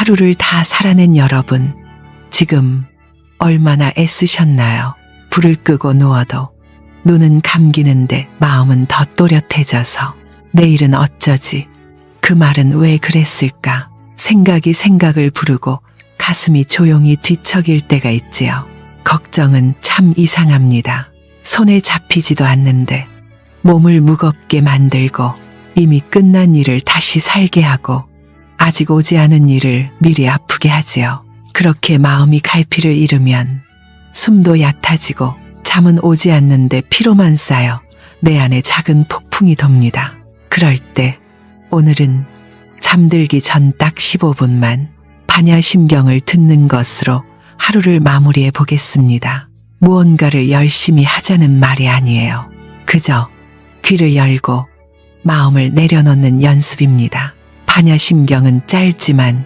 하루를 다 살아낸 여러분, 지금 얼마나 애쓰셨나요? 불을 끄고 누워도 눈은 감기는데 마음은 더 또렷해져서 내일은 어쩌지? 그 말은 왜 그랬을까? 생각이 생각을 부르고 가슴이 조용히 뒤척일 때가 있지요. 걱정은 참 이상합니다. 손에 잡히지도 않는데 몸을 무겁게 만들고 이미 끝난 일을 다시 살게 하고 아직 오지 않은 일을 미리 아프게 하지요. 그렇게 마음이 갈피를 잃으면 숨도 얕아지고 잠은 오지 않는데 피로만 쌓여 내 안에 작은 폭풍이 돕니다. 그럴 때 오늘은 잠들기 전 딱 15분만 반야심경을 듣는 것으로 하루를 마무리해 보겠습니다. 무언가를 열심히 하자는 말이 아니에요. 그저 귀를 열고 마음을 내려놓는 연습입니다. 반야심경은 짧지만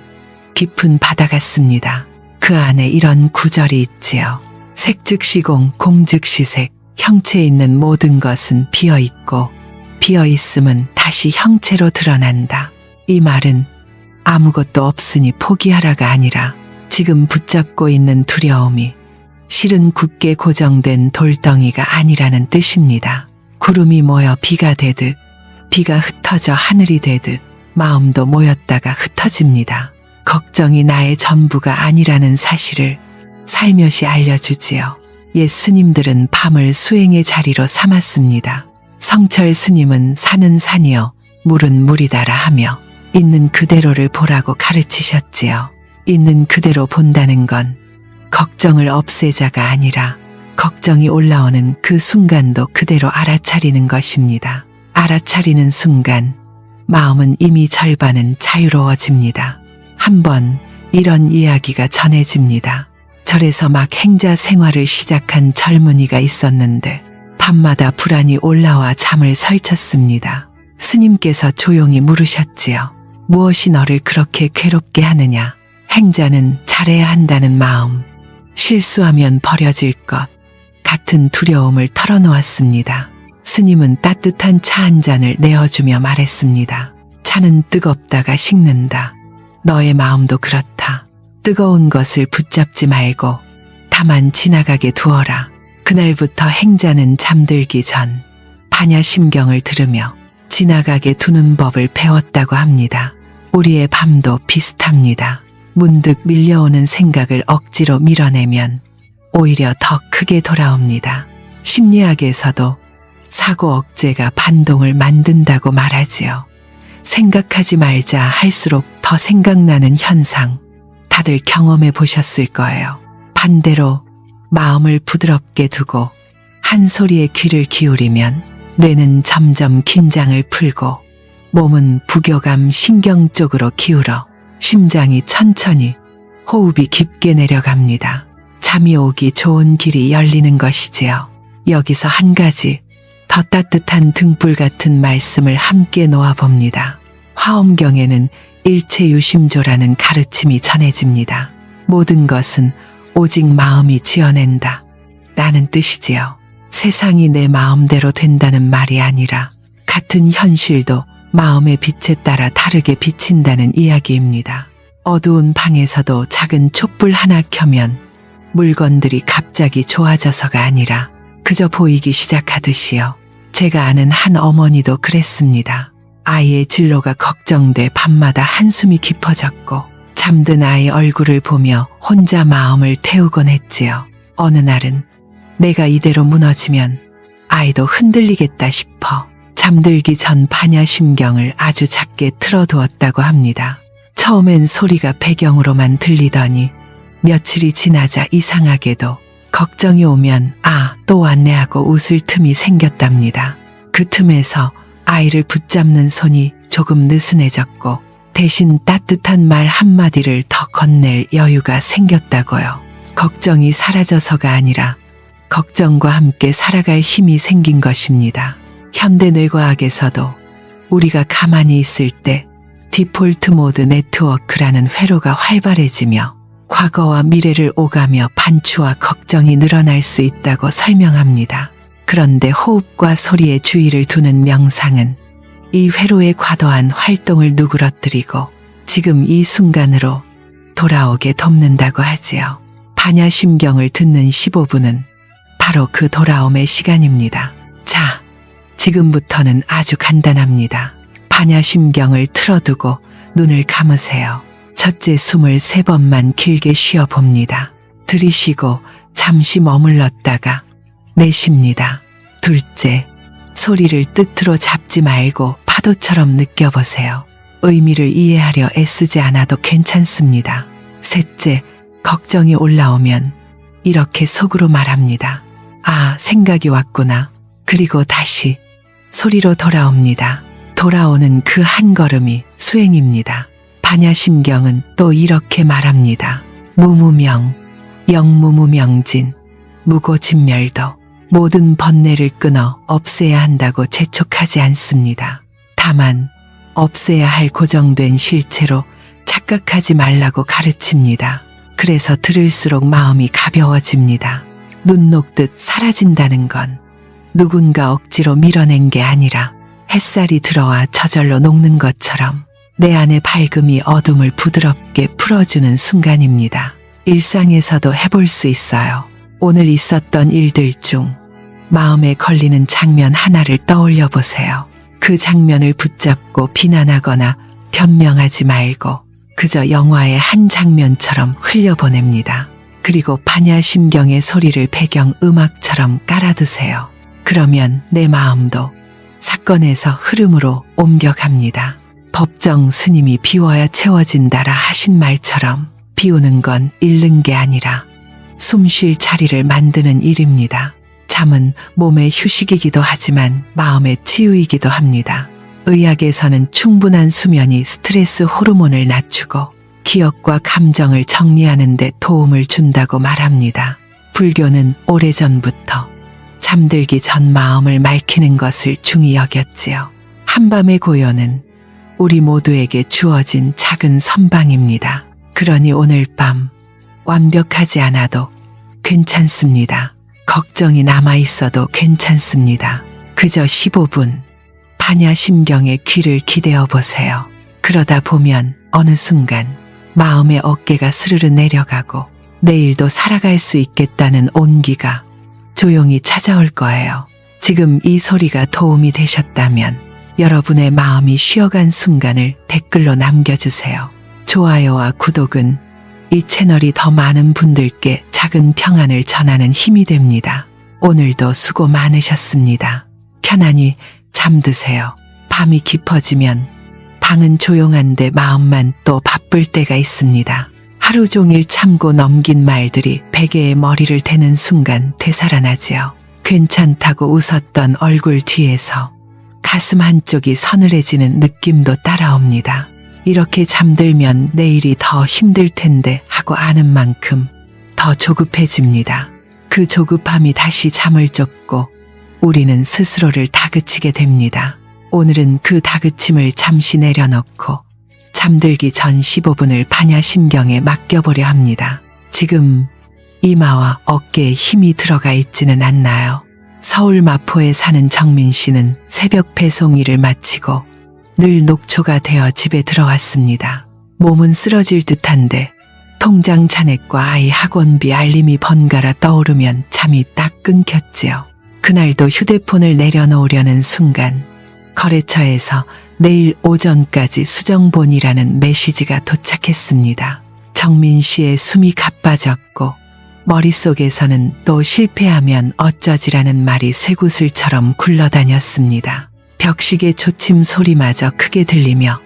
깊은 바다 같습니다. 그 안에 이런 구절이 있지요. 색즉시공, 공즉시색, 형체 있는 모든 것은 비어있고 비어있음은 다시 형체로 드러난다. 이 말은 아무것도 없으니 포기하라가 아니라 지금 붙잡고 있는 두려움이 실은 굳게 고정된 돌덩이가 아니라는 뜻입니다. 구름이 모여 비가 되듯 비가 흩어져 하늘이 되듯 마음도 모였다가 흩어집니다. 걱정이 나의 전부가 아니라는 사실을 살며시 알려주지요. 옛 스님들은 밤을 수행의 자리로 삼았습니다. 성철 스님은 산은 산이요 물은 물이다라 하며 있는 그대로를 보라고 가르치셨지요. 있는 그대로 본다는 건 걱정을 없애자가 아니라 걱정이 올라오는 그 순간도 그대로 알아차리는 것입니다. 알아차리는 순간 마음은 이미 절반은 자유로워집니다. 한번 이런 이야기가 전해집니다. 절에서 막 행자 생활을 시작한 젊은이가 있었는데 밤마다 불안이 올라와 잠을 설쳤습니다. 스님께서 조용히 물으셨지요. 무엇이 너를 그렇게 괴롭게 하느냐? 행자는 잘해야 한다는 마음, 실수하면 버려질 것 같은 두려움을 털어놓았습니다. 스님은 따뜻한 차 한 잔을 내어주며 말했습니다. 차는 뜨겁다가 식는다. 너의 마음도 그렇다. 뜨거운 것을 붙잡지 말고 다만 지나가게 두어라. 그날부터 행자는 잠들기 전 반야심경을 들으며 지나가게 두는 법을 배웠다고 합니다. 우리의 밤도 비슷합니다. 문득 밀려오는 생각을 억지로 밀어내면 오히려 더 크게 돌아옵니다. 심리학에서도 사고 억제가 반동을 만든다고 말하지요. 생각하지 말자 할수록 더 생각나는 현상, 다들 경험해 보셨을 거예요. 반대로 마음을 부드럽게 두고 한 소리에 귀를 기울이면 뇌는 점점 긴장을 풀고 몸은 부교감 신경 쪽으로 기울어 심장이 천천히 호흡이 깊게 내려갑니다. 잠이 오기 좋은 길이 열리는 것이지요. 여기서 한 가지 더 따뜻한 등불 같은 말씀을 함께 놓아봅니다. 화엄경에는 일체유심조라는 가르침이 전해집니다. 모든 것은 오직 마음이 지어낸다 라는 뜻이지요. 세상이 내 마음대로 된다는 말이 아니라 같은 현실도 마음의 빛에 따라 다르게 비친다는 이야기입니다. 어두운 방에서도 작은 촛불 하나 켜면 물건들이 갑자기 좋아져서가 아니라 그저 보이기 시작하듯이요. 제가 아는 한 어머니도 그랬습니다. 아이의 진로가 걱정돼 밤마다 한숨이 깊어졌고 잠든 아이 얼굴을 보며 혼자 마음을 태우곤 했지요. 어느 날은 내가 이대로 무너지면 아이도 흔들리겠다 싶어 잠들기 전 반야심경을 아주 작게 틀어두었다고 합니다. 처음엔 소리가 배경으로만 들리더니 며칠이 지나자 이상하게도 걱정이 오면 또 왔네 하고 웃을 틈이 생겼답니다. 그 틈에서 아이를 붙잡는 손이 조금 느슨해졌고 대신 따뜻한 말 한마디를 더 건넬 여유가 생겼다고요. 걱정이 사라져서가 아니라 걱정과 함께 살아갈 힘이 생긴 것입니다. 현대 뇌과학에서도 우리가 가만히 있을 때 디폴트 모드 네트워크라는 회로가 활발해지며 과거와 미래를 오가며 반추와 걱정이 늘어날 수 있다고 설명합니다. 그런데 호흡과 소리에 주의를 두는 명상은 이 회로의 과도한 활동을 누그러뜨리고 지금 이 순간으로 돌아오게 돕는다고 하지요. 반야심경을 듣는 15분은 바로 그 돌아옴의 시간입니다. 자, 지금부터는 아주 간단합니다. 반야심경을 틀어두고 눈을 감으세요. 첫째, 숨을 3번만 길게 쉬어봅니다. 들이쉬고 잠시 머물렀다가 내쉽니다. 둘째, 소리를 뜻으로 잡지 말고 파도처럼 느껴보세요. 의미를 이해하려 애쓰지 않아도 괜찮습니다. 셋째, 걱정이 올라오면 이렇게 속으로 말합니다. 아, 생각이 왔구나. 그리고 다시 소리로 돌아옵니다. 돌아오는 그 한 걸음이 수행입니다. 반야심경은 또 이렇게 말합니다. 무무명, 영무무명진, 무고진멸도, 모든 번뇌를 끊어 없애야 한다고 재촉하지 않습니다. 다만 없애야 할 고정된 실체로 착각하지 말라고 가르칩니다. 그래서 들을수록 마음이 가벼워집니다. 눈 녹듯 사라진다는 건 누군가 억지로 밀어낸 게 아니라 햇살이 들어와 저절로 녹는 것처럼 내 안의 밝음이 어둠을 부드럽게 풀어주는 순간입니다. 일상에서도 해볼 수 있어요. 오늘 있었던 일들 중 마음에 걸리는 장면 하나를 떠올려 보세요. 그 장면을 붙잡고 비난하거나 변명하지 말고 그저 영화의 한 장면처럼 흘려보냅니다. 그리고 반야심경의 소리를 배경 음악처럼 깔아두세요. 그러면 내 마음도 사건에서 흐름으로 옮겨갑니다. 법정 스님이 비워야 채워진다라 하신 말처럼 비우는 건 잃는 게 아니라 숨 쉴 자리를 만드는 일입니다. 잠은 몸의 휴식이기도 하지만 마음의 치유이기도 합니다. 의학에서는 충분한 수면이 스트레스 호르몬을 낮추고 기억과 감정을 정리하는 데 도움을 준다고 말합니다. 불교는 오래전부터 잠들기 전 마음을 맑히는 것을 중히 여겼지요. 한밤의 고요는 우리 모두에게 주어진 작은 선방입니다. 그러니 오늘 밤 완벽하지 않아도 괜찮습니다. 걱정이 남아있어도 괜찮습니다. 그저 15분 반야심경의 귀를 기대어 보세요. 그러다 보면 어느 순간 마음의 어깨가 스르르 내려가고 내일도 살아갈 수 있겠다는 온기가 조용히 찾아올 거예요. 지금 이 소리가 도움이 되셨다면 여러분의 마음이 쉬어간 순간을 댓글로 남겨주세요. 좋아요와 구독은 이 채널이 더 많은 분들께 작은 평안을 전하는 힘이 됩니다. 오늘도 수고 많으셨습니다. 편안히 잠드세요. 밤이 깊어지면 방은 조용한데 마음만 또 바쁠 때가 있습니다. 하루 종일 참고 넘긴 말들이 베개에 머리를 대는 순간 되살아나지요. 괜찮다고 웃었던 얼굴 뒤에서 가슴 한쪽이 서늘해지는 느낌도 따라옵니다. 이렇게 잠들면 내일이 더 힘들 텐데 하고 아는 만큼 더 조급해집니다. 그 조급함이 다시 잠을 쫓고 우리는 스스로를 다그치게 됩니다. 오늘은 그 다그침을 잠시 내려놓고 잠들기 전 15분을 반야심경에 맡겨보려 합니다. 지금 이마와 어깨에 힘이 들어가 있지는 않나요? 서울 마포에 사는 정민 씨는 새벽 배송 일을 마치고 늘 녹초가 되어 집에 들어왔습니다. 몸은 쓰러질 듯한데 통장 잔액과 아이 학원비 알림이 번갈아 떠오르면 잠이 딱 끊겼지요. 그날도 휴대폰을 내려놓으려는 순간 거래처에서 내일 오전까지 수정본이라는 메시지가 도착했습니다. 정민 씨의 숨이 가빠졌고 머릿속에서는 또 실패하면 어쩌지라는 말이 쇠구슬처럼 굴러다녔습니다. 벽시계 초침 소리마저 크게 들리며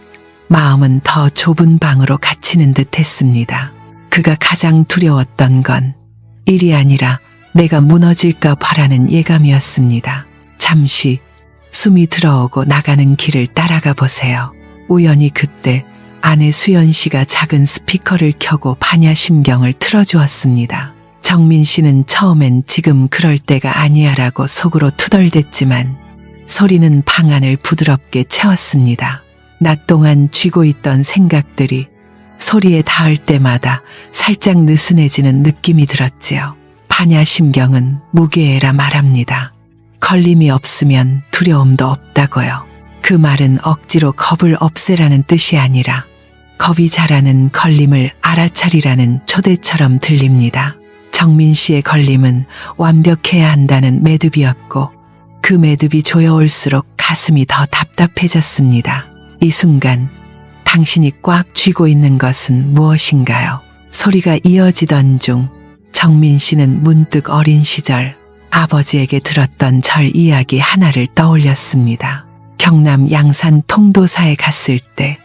마음은 더 좁은 방으로 갇히는 듯 했습니다. 그가 가장 두려웠던 건 일이 아니라 내가 무너질까 봐라는 예감이었습니다. 잠시 숨이 들어오고 나가는 길을 따라가 보세요. 우연히 그때 아내 수연 씨가 작은 스피커를 켜고 반야심경을 틀어주었습니다. 정민 씨는 처음엔 지금 그럴 때가 아니야라고 속으로 투덜댔지만 소리는 방 안을 부드럽게 채웠습니다. 낮 동안 쥐고 있던 생각들이 소리에 닿을 때마다 살짝 느슨해지는 느낌이 들었지요. 반야심경은 무게해라 말합니다. 걸림이 없으면 두려움도 없다고요. 그 말은 억지로 겁을 없애라는 뜻이 아니라 겁이 자라는 걸림을 알아차리라는 초대처럼 들립니다. 정민 씨의 걸림은 완벽해야 한다는 매듭이었고 그 매듭이 조여올수록 가슴이 더 답답해졌습니다. 이 순간 당신이 꽉 쥐고 있는 것은 무엇인가요? 소리가 이어지던 중 정민 씨는 문득 어린 시절 아버지에게 들었던 절 이야기 하나를 떠올렸습니다. 경남 양산 통도사에 갔을 때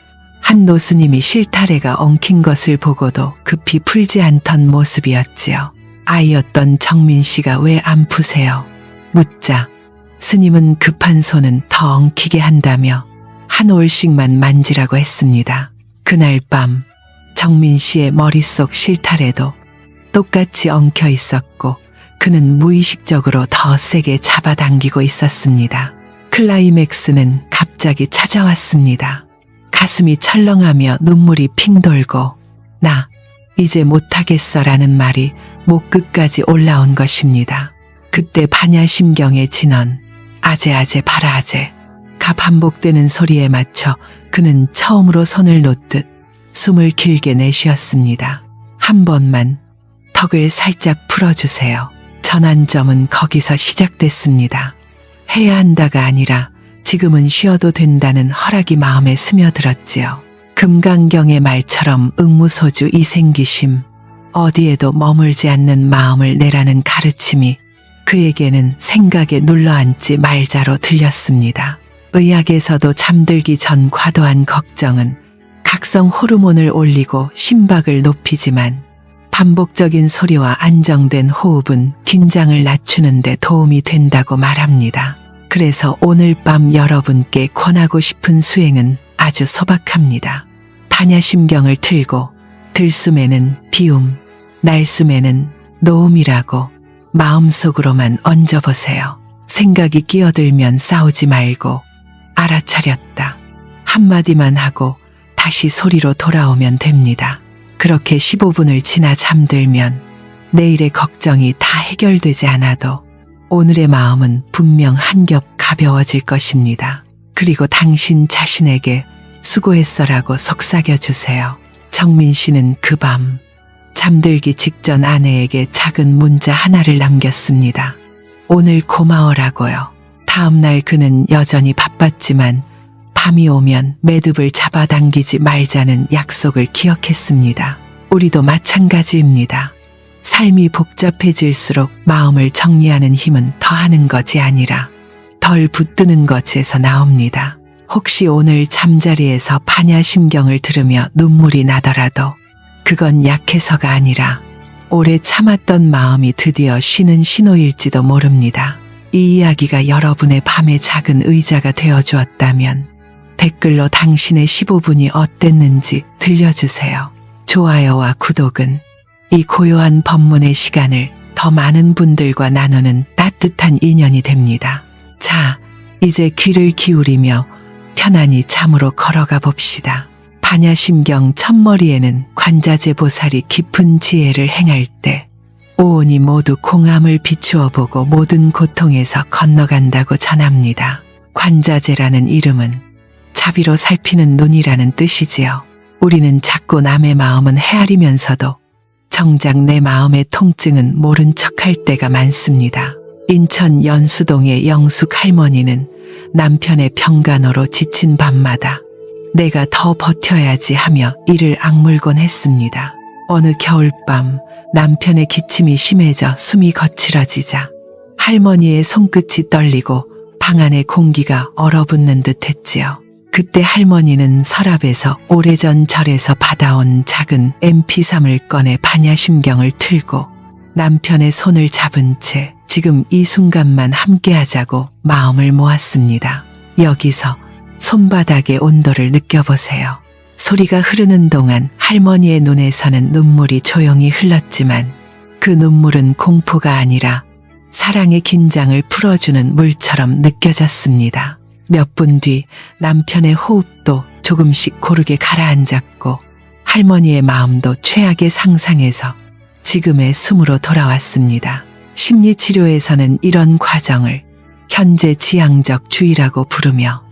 한 노스님이 실타래가 엉킨 것을 보고도 급히 풀지 않던 모습이었지요. 아이였던 정민 씨가 왜 안 푸세요? 묻자 스님은 급한 손은 더 엉키게 한다며 한 올씩만 만지라고 했습니다. 그날 밤 정민 씨의 머릿속 실타래도 똑같이 엉켜 있었고 그는 무의식적으로 더 세게 잡아당기고 있었습니다. 클라이맥스는 갑자기 찾아왔습니다. 가슴이 철렁하며 눈물이 핑 돌고 나 이제 못하겠어 라는 말이 목 끝까지 올라온 것입니다. 그때 반야심경의 진언 아재아재 바라아재 가 반복되는 소리에 맞춰 그는 처음으로 손을 놓듯 숨을 길게 내쉬었습니다. 한 번만 턱을 살짝 풀어주세요. 전환점은 거기서 시작됐습니다. 해야 한다가 아니라 지금은 쉬어도 된다는 허락이 마음에 스며들었지요. 금강경의 말처럼 응무소주 이생기심, 어디에도 머물지 않는 마음을 내라는 가르침이 그에게는 생각에 눌러앉지 말자로 들렸습니다. 의학에서도 잠들기 전 과도한 걱정은 각성 호르몬을 올리고 심박을 높이지만 반복적인 소리와 안정된 호흡은 긴장을 낮추는 데 도움이 된다고 말합니다. 그래서 오늘 밤 여러분께 권하고 싶은 수행은 아주 소박합니다. 반야심경을 틀고 들숨에는 비움, 날숨에는 노움이라고 마음속으로만 얹어보세요. 생각이 끼어들면 싸우지 말고 알아차렸다 한마디만 하고 다시 소리로 돌아오면 됩니다. 그렇게 15분을 지나 잠들면 내일의 걱정이 다 해결되지 않아도 오늘의 마음은 분명 한 겹 가벼워질 것입니다. 그리고 당신 자신에게 수고했어라고 속삭여주세요. 정민 씨는 그 밤 잠들기 직전 아내에게 작은 문자 하나를 남겼습니다. 오늘 고마워라고요. 다음 날 그는 여전히 바빴지만 밤이 오면 매듭을 잡아당기지 말자는 약속을 기억했습니다. 우리도 마찬가지입니다. 삶이 복잡해질수록 마음을 정리하는 힘은 더하는 것이 아니라 덜 붙드는 것에서 나옵니다. 혹시 오늘 잠자리에서 반야심경을 들으며 눈물이 나더라도 그건 약해서가 아니라 오래 참았던 마음이 드디어 쉬는 신호일지도 모릅니다. 이 이야기가 여러분의 밤의 작은 의자가 되어주었다면 댓글로 당신의 15분이 어땠는지 들려주세요. 좋아요와 구독은 이 고요한 법문의 시간을 더 많은 분들과 나누는 따뜻한 인연이 됩니다. 자, 이제 귀를 기울이며 편안히 잠으로 걸어가 봅시다. 반야심경 첫머리에는 관자재 보살이 깊은 지혜를 행할 때 오온이 모두 공함을 비추어 보고 모든 고통에서 건너간다고 전합니다. 관자재라는 이름은 자비로 살피는 눈이라는 뜻이지요. 우리는 자꾸 남의 마음은 헤아리면서도 정작 내 마음의 통증은 모른 척할 때가 많습니다. 인천 연수동의 영숙 할머니는 남편의 평간호로 지친 밤마다 내가 더 버텨야지 하며 이를 악물곤 했습니다. 어느 겨울밤 남편의 기침이 심해져 숨이 거칠어지자 할머니의 손끝이 떨리고 방 안의 공기가 얼어붙는 듯 했지요. 그때 할머니는 서랍에서 오래전 절에서 받아온 작은 MP3을 꺼내 반야심경을 틀고 남편의 손을 잡은 채 지금 이 순간만 함께하자고 마음을 모았습니다. 여기서 손바닥의 온도를 느껴보세요. 소리가 흐르는 동안 할머니의 눈에서는 눈물이 조용히 흘렀지만 그 눈물은 공포가 아니라 사랑의 긴장을 풀어주는 물처럼 느껴졌습니다. 몇 분 뒤 남편의 호흡도 조금씩 고르게 가라앉았고 할머니의 마음도 최악의 상상에서 지금의 숨으로 돌아왔습니다. 심리치료에서는 이런 과정을 현재 지향적 주의라고 부르며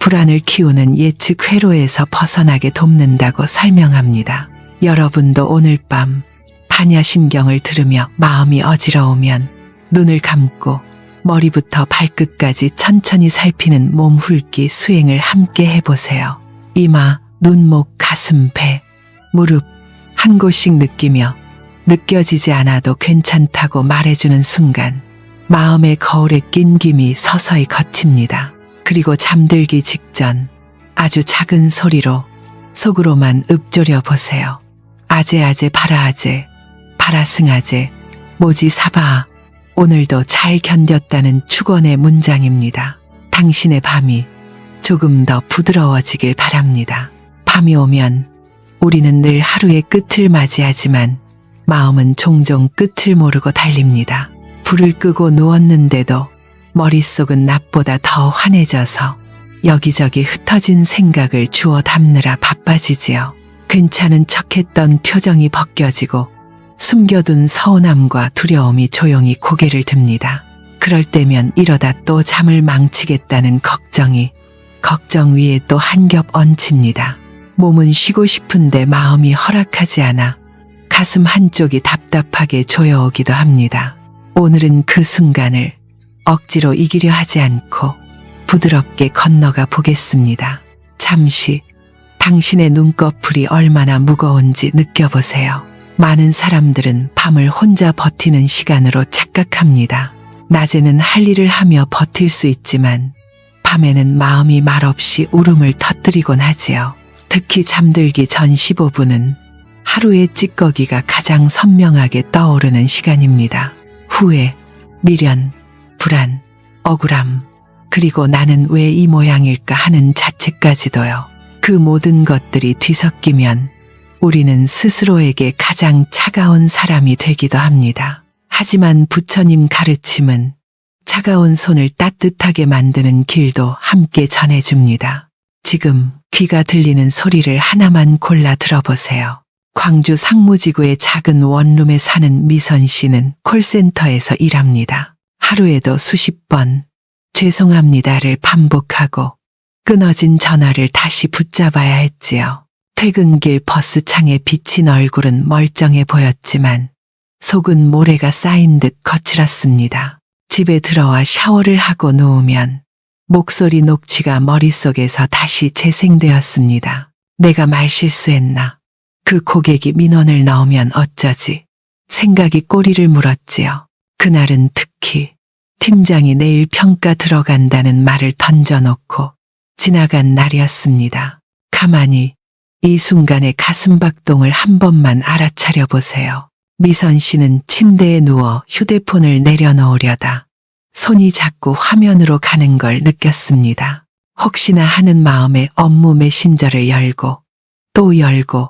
불안을 키우는 예측 회로에서 벗어나게 돕는다고 설명합니다. 여러분도 오늘 밤 반야심경을 들으며 마음이 어지러우면 눈을 감고 머리부터 발끝까지 천천히 살피는 몸 훑기 수행을 함께 해보세요. 이마, 눈목, 가슴, 배, 무릎 한 곳씩 느끼며 느껴지지 않아도 괜찮다고 말해주는 순간 마음의 거울에 낀 김이 서서히 걷힙니다. 그리고 잠들기 직전 아주 작은 소리로 속으로만 읊조려 보세요. 아제아제 바라아제 바라승아제 모지사바. 오늘도 잘 견뎠다는 축원의 문장입니다. 당신의 밤이 조금 더 부드러워지길 바랍니다. 밤이 오면 우리는 늘 하루의 끝을 맞이하지만 마음은 종종 끝을 모르고 달립니다. 불을 끄고 누웠는데도 머릿속은 낮보다 더 환해져서 여기저기 흩어진 생각을 주워 담느라 바빠지지요. 괜찮은 척했던 표정이 벗겨지고 숨겨둔 서운함과 두려움이 조용히 고개를 듭니다. 그럴 때면 이러다 또 잠을 망치겠다는 걱정 위에 또 한 겹 얹힙니다. 몸은 쉬고 싶은데 마음이 허락하지 않아 가슴 한쪽이 답답하게 조여오기도 합니다. 오늘은 그 순간을 억지로 이기려 하지 않고 부드럽게 건너가 보겠습니다. 잠시 당신의 눈꺼풀이 얼마나 무거운지 느껴보세요. 많은 사람들은 밤을 혼자 버티는 시간으로 착각합니다. 낮에는 할 일을 하며 버틸 수 있지만 밤에는 마음이 말없이 울음을 터뜨리곤 하지요. 특히 잠들기 전 15분은 하루의 찌꺼기가 가장 선명하게 떠오르는 시간입니다. 후회, 미련, 불안, 억울함, 그리고 나는 왜 이 모양일까 하는 자책까지도요. 그 모든 것들이 뒤섞이면 우리는 스스로에게 가장 차가운 사람이 되기도 합니다. 하지만 부처님 가르침은 차가운 손을 따뜻하게 만드는 길도 함께 전해줍니다. 지금 귀가 들리는 소리를 하나만 골라 들어보세요. 광주 상무지구의 작은 원룸에 사는 미선 씨는 콜센터에서 일합니다. 하루에도 수십 번 죄송합니다를 반복하고 끊어진 전화를 다시 붙잡아야 했지요. 퇴근길 버스창에 비친 얼굴은 멀쩡해 보였지만 속은 모래가 쌓인 듯 거칠었습니다. 집에 들어와 샤워를 하고 누우면 목소리 녹취가 머릿속에서 다시 재생되었습니다. 내가 말실수했나? 그 고객이 민원을 넣으면 어쩌지? 생각이 꼬리를 물었지요. 그날은 특히 팀장이 내일 평가 들어간다는 말을 던져놓고 지나간 날이었습니다. 가만히 이 순간의 가슴박동을 한 번만 알아차려 보세요. 미선 씨는 침대에 누워 휴대폰을 내려놓으려다 손이 자꾸 화면으로 가는 걸 느꼈습니다. 혹시나 하는 마음에 업무 메신저를 열고 또 열고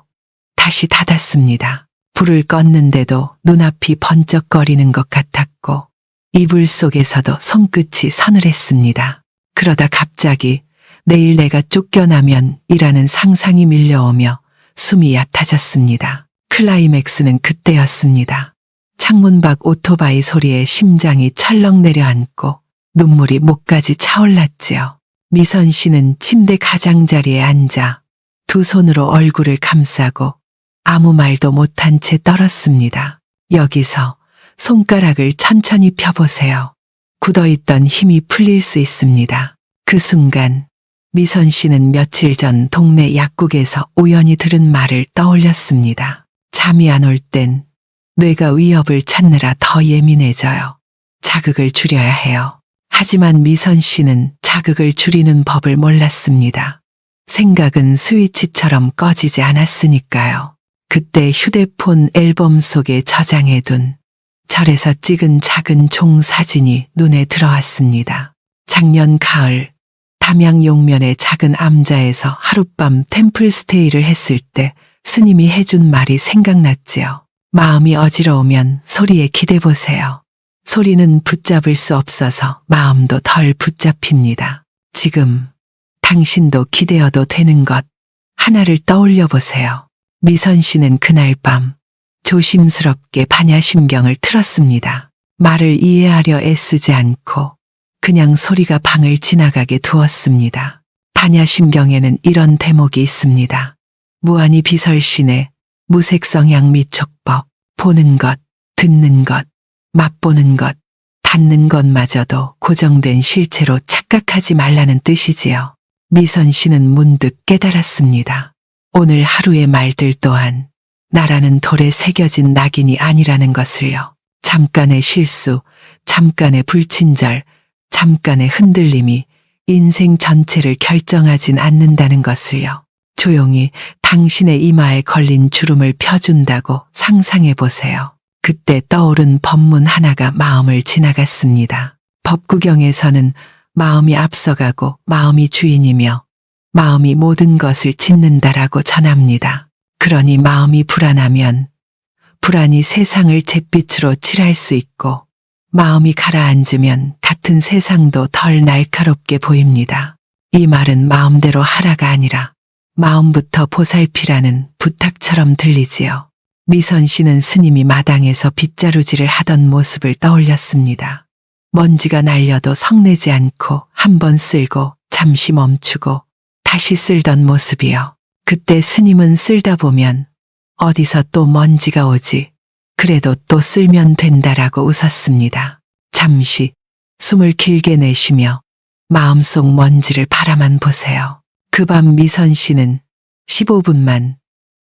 다시 닫았습니다. 불을 껐는데도 눈앞이 번쩍거리는 것 같았고 이불 속에서도 손끝이 서늘했습니다. 그러다 갑자기 내일 내가 쫓겨나면 이라는 상상이 밀려오며 숨이 얕아졌습니다. 클라이맥스는 그때였습니다. 창문 밖 오토바이 소리에 심장이 철렁 내려앉고 눈물이 목까지 차올랐지요. 미선 씨는 침대 가장자리에 앉아 두 손으로 얼굴을 감싸고 아무 말도 못한 채 떨었습니다. 여기서 손가락을 천천히 펴보세요. 굳어있던 힘이 풀릴 수 있습니다. 그 순간 미선 씨는 며칠 전 동네 약국에서 우연히 들은 말을 떠올렸습니다. 잠이 안 올 땐 뇌가 위협을 찾느라 더 예민해져요. 자극을 줄여야 해요. 하지만 미선 씨는 자극을 줄이는 법을 몰랐습니다. 생각은 스위치처럼 꺼지지 않았으니까요. 그때 휴대폰 앨범 속에 저장해둔 절에서 찍은 작은 종 사진이 눈에 들어왔습니다. 작년 가을 담양 용면의 작은 암자에서 하룻밤 템플스테이를 했을 때 스님이 해준 말이 생각났지요. 마음이 어지러우면 소리에 기대보세요. 소리는 붙잡을 수 없어서 마음도 덜 붙잡힙니다. 지금 당신도 기대어도 되는 것 하나를 떠올려 보세요. 미선 씨는 그날 밤 조심스럽게 반야심경을 틀었습니다. 말을 이해하려 애쓰지 않고 그냥 소리가 방을 지나가게 두었습니다. 반야심경에는 이런 대목이 있습니다. 무한히 비설신의 무색성향 미촉법, 보는 것, 듣는 것, 맛보는 것, 닿는 것마저도 고정된 실체로 착각하지 말라는 뜻이지요. 미선 씨는 문득 깨달았습니다. 오늘 하루의 말들 또한 나라는 돌에 새겨진 낙인이 아니라는 것을요. 잠깐의 실수, 잠깐의 불친절, 잠깐의 흔들림이 인생 전체를 결정하진 않는다는 것을요. 조용히 당신의 이마에 걸린 주름을 펴준다고 상상해 보세요. 그때 떠오른 법문 하나가 마음을 지나갔습니다. 법구경에서는 마음이 앞서가고 마음이 주인이며 마음이 모든 것을 짓는다라고 전합니다. 그러니 마음이 불안하면 불안이 세상을 잿빛으로 칠할 수 있고 마음이 가라앉으면 같은 세상도 덜 날카롭게 보입니다. 이 말은 마음대로 하라가 아니라 마음부터 보살피라는 부탁처럼 들리지요. 미선 씨는 스님이 마당에서 빗자루질을 하던 모습을 떠올렸습니다. 먼지가 날려도 성내지 않고 한 번 쓸고 잠시 멈추고 다시 쓸던 모습이요. 그때 스님은 쓸다 보면 어디서 또 먼지가 오지. 그래도 또 쓸면 된다라고 웃었습니다. 잠시 숨을 길게 내쉬며 마음속 먼지를 바라만 보세요. 그 밤 미선 씨는 15분만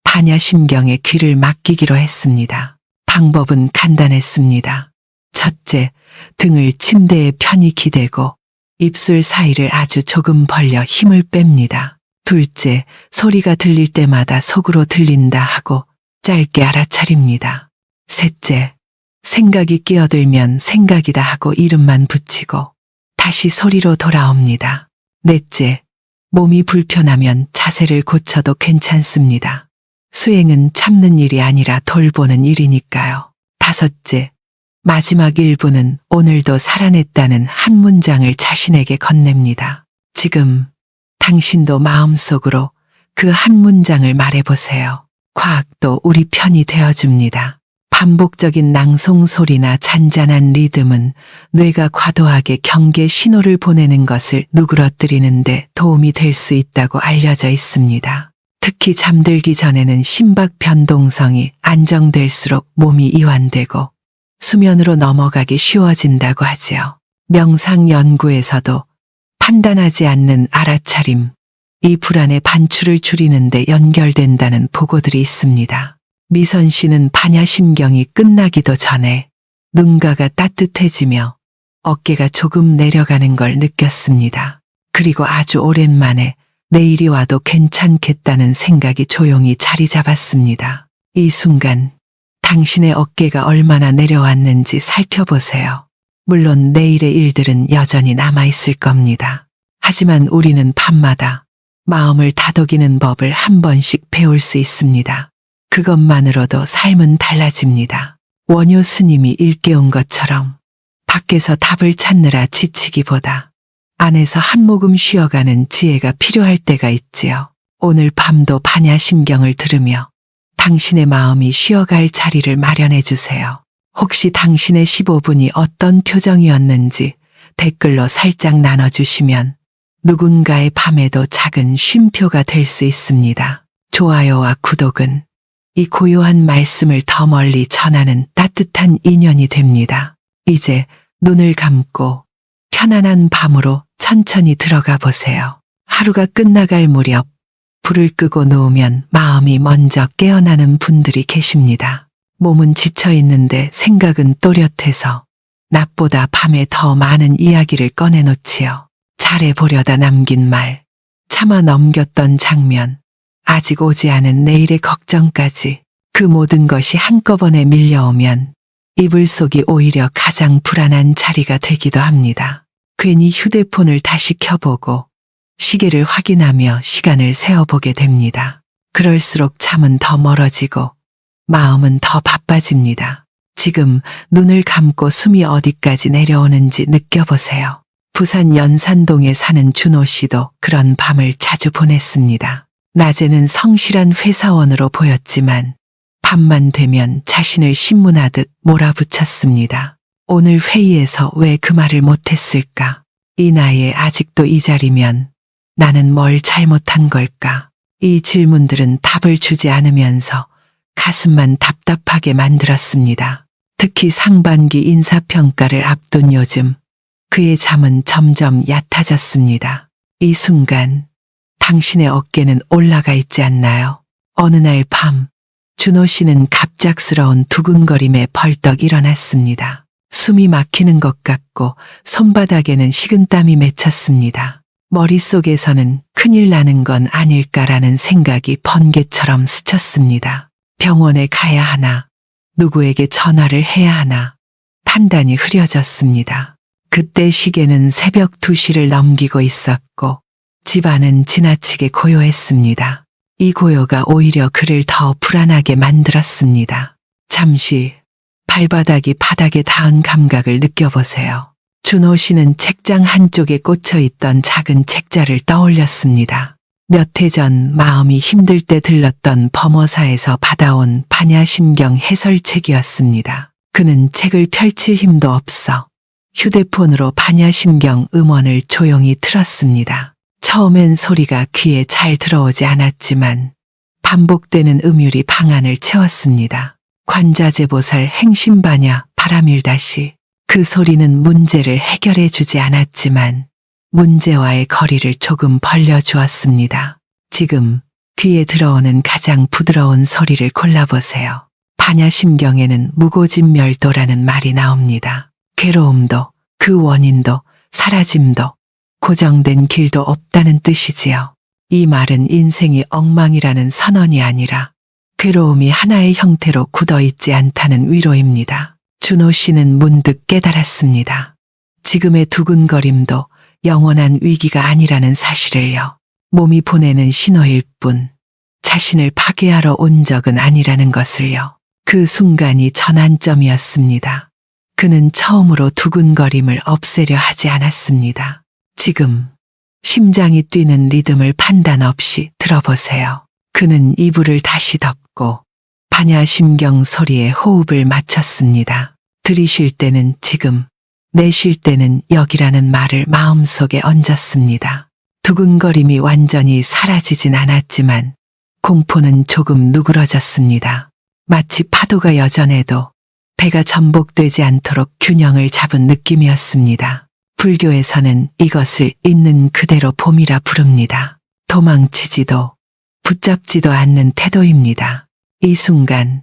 반야심경에 귀를 맡기기로 했습니다. 방법은 간단했습니다. 첫째, 등을 침대에 편히 기대고 입술 사이를 아주 조금 벌려 힘을 뺍니다. 둘째, 소리가 들릴 때마다 속으로 들린다 하고 짧게 알아차립니다. 셋째, 생각이 끼어들면 생각이다 하고 이름만 붙이고 다시 소리로 돌아옵니다. 넷째, 몸이 불편하면 자세를 고쳐도 괜찮습니다. 수행은 참는 일이 아니라 돌보는 일이니까요. 다섯째, 마지막 1분은 오늘도 살아냈다는 한 문장을 자신에게 건넵니다. 지금 당신도 마음속으로 그 한 문장을 말해보세요. 과학도 우리 편이 되어줍니다. 반복적인 낭송 소리나 잔잔한 리듬은 뇌가 과도하게 경계 신호를 보내는 것을 누그러뜨리는데 도움이 될 수 있다고 알려져 있습니다. 특히 잠들기 전에는 심박 변동성이 안정될수록 몸이 이완되고 수면으로 넘어가기 쉬워진다고 하지요. 명상 연구에서도 판단하지 않는 알아차림, 이 불안의 반출을 줄이는 데 연결된다는 보고들이 있습니다. 미선 씨는 반야심경이 끝나기도 전에 눈가가 따뜻해지며 어깨가 조금 내려가는 걸 느꼈습니다. 그리고 아주 오랜만에 내일이 와도 괜찮겠다는 생각이 조용히 자리 잡았습니다. 이 순간 당신의 어깨가 얼마나 내려왔는지 살펴보세요. 물론 내일의 일들은 여전히 남아있을 겁니다. 하지만 우리는 밤마다 마음을 다독이는 법을 한 번씩 배울 수 있습니다. 그것만으로도 삶은 달라집니다. 원효 스님이 일깨운 것처럼 밖에서 답을 찾느라 지치기보다 안에서 한 모금 쉬어가는 지혜가 필요할 때가 있지요. 오늘 밤도 반야심경을 들으며 당신의 마음이 쉬어갈 자리를 마련해 주세요. 혹시 당신의 15분이 어떤 표정이었는지 댓글로 살짝 나눠주시면 누군가의 밤에도 작은 쉼표가 될 수 있습니다. 좋아요와 구독은 이 고요한 말씀을 더 멀리 전하는 따뜻한 인연이 됩니다. 이제 눈을 감고 편안한 밤으로 천천히 들어가 보세요. 하루가 끝나갈 무렵 불을 끄고 누우면 마음이 먼저 깨어나는 분들이 계십니다. 몸은 지쳐 있는데 생각은 또렷해서 낮보다 밤에 더 많은 이야기를 꺼내놓지요. 잘해보려다 남긴 말, 참아 넘겼던 장면, 아직 오지 않은 내일의 걱정까지 그 모든 것이 한꺼번에 밀려오면 이불 속이 오히려 가장 불안한 자리가 되기도 합니다. 괜히 휴대폰을 다시 켜보고 시계를 확인하며 시간을 세어보게 됩니다. 그럴수록 잠은 더 멀어지고 마음은 더 바빠집니다. 지금 눈을 감고 숨이 어디까지 내려오는지 느껴보세요. 부산 연산동에 사는 준호 씨도 그런 밤을 자주 보냈습니다. 낮에는 성실한 회사원으로 보였지만 밤만 되면 자신을 신문하듯 몰아붙였습니다. 오늘 회의에서 왜 그 말을 못했을까? 이 나이에 아직도 이 자리면 나는 뭘 잘못한 걸까? 이 질문들은 답을 주지 않으면서 가슴만 답답하게 만들었습니다. 특히 상반기 인사평가를 앞둔 요즘 그의 잠은 점점 얕아졌습니다. 이 순간 당신의 어깨는 올라가 있지 않나요? 어느 날 밤 준호 씨는 갑작스러운 두근거림에 벌떡 일어났습니다. 숨이 막히는 것 같고 손바닥에는 식은땀이 맺혔습니다. 머릿속에서는 큰일 나는 건 아닐까라는 생각이 번개처럼 스쳤습니다. 병원에 가야 하나? 누구에게 전화를 해야 하나? 판단이 흐려졌습니다. 그때 시계는 새벽 2시를 넘기고 있었고 집안은 지나치게 고요했습니다. 이 고요가 오히려 그를 더 불안하게 만들었습니다. 잠시 발바닥이 바닥에 닿은 감각을 느껴보세요. 준호 씨는 책장 한쪽에 꽂혀 있던 작은 책자를 떠올렸습니다. 몇 해 전 마음이 힘들 때 들렀던 범어사에서 받아온 반야심경 해설책이었습니다. 그는 책을 펼칠 힘도 없어 휴대폰으로 반야심경 음원을 조용히 틀었습니다. 처음엔 소리가 귀에 잘 들어오지 않았지만 반복되는 음율이 방안을 채웠습니다. 관자재보살 행심반야 바라밀다시. 그 소리는 문제를 해결해 주지 않았지만 문제와의 거리를 조금 벌려주었습니다. 지금 귀에 들어오는 가장 부드러운 소리를 골라보세요. 반야심경에는 무고진멸도라는 말이 나옵니다. 괴로움도 그 원인도 사라짐도 고정된 길도 없다는 뜻이지요. 이 말은 인생이 엉망이라는 선언이 아니라 괴로움이 하나의 형태로 굳어있지 않다는 위로입니다. 준호 씨는 문득 깨달았습니다. 지금의 두근거림도 영원한 위기가 아니라는 사실을요. 몸이 보내는 신호일 뿐 자신을 파괴하러 온 적은 아니라는 것을요. 그 순간이 전환점이었습니다. 그는 처음으로 두근거림을 없애려 하지 않았습니다. 지금 심장이 뛰는 리듬을 판단 없이 들어보세요. 그는 이불을 다시 덮고 반야심경 소리에 호흡을 맞췄습니다. 들이쉴 때는 지금, 내쉴 때는 여기라는 말을 마음속에 얹었습니다. 두근거림이 완전히 사라지진 않았지만 공포는 조금 누그러졌습니다. 마치 파도가 여전해도 배가 전복되지 않도록 균형을 잡은 느낌이었습니다. 불교에서는 이것을 있는 그대로 봄이라 부릅니다. 도망치지도 붙잡지도 않는 태도입니다. 이 순간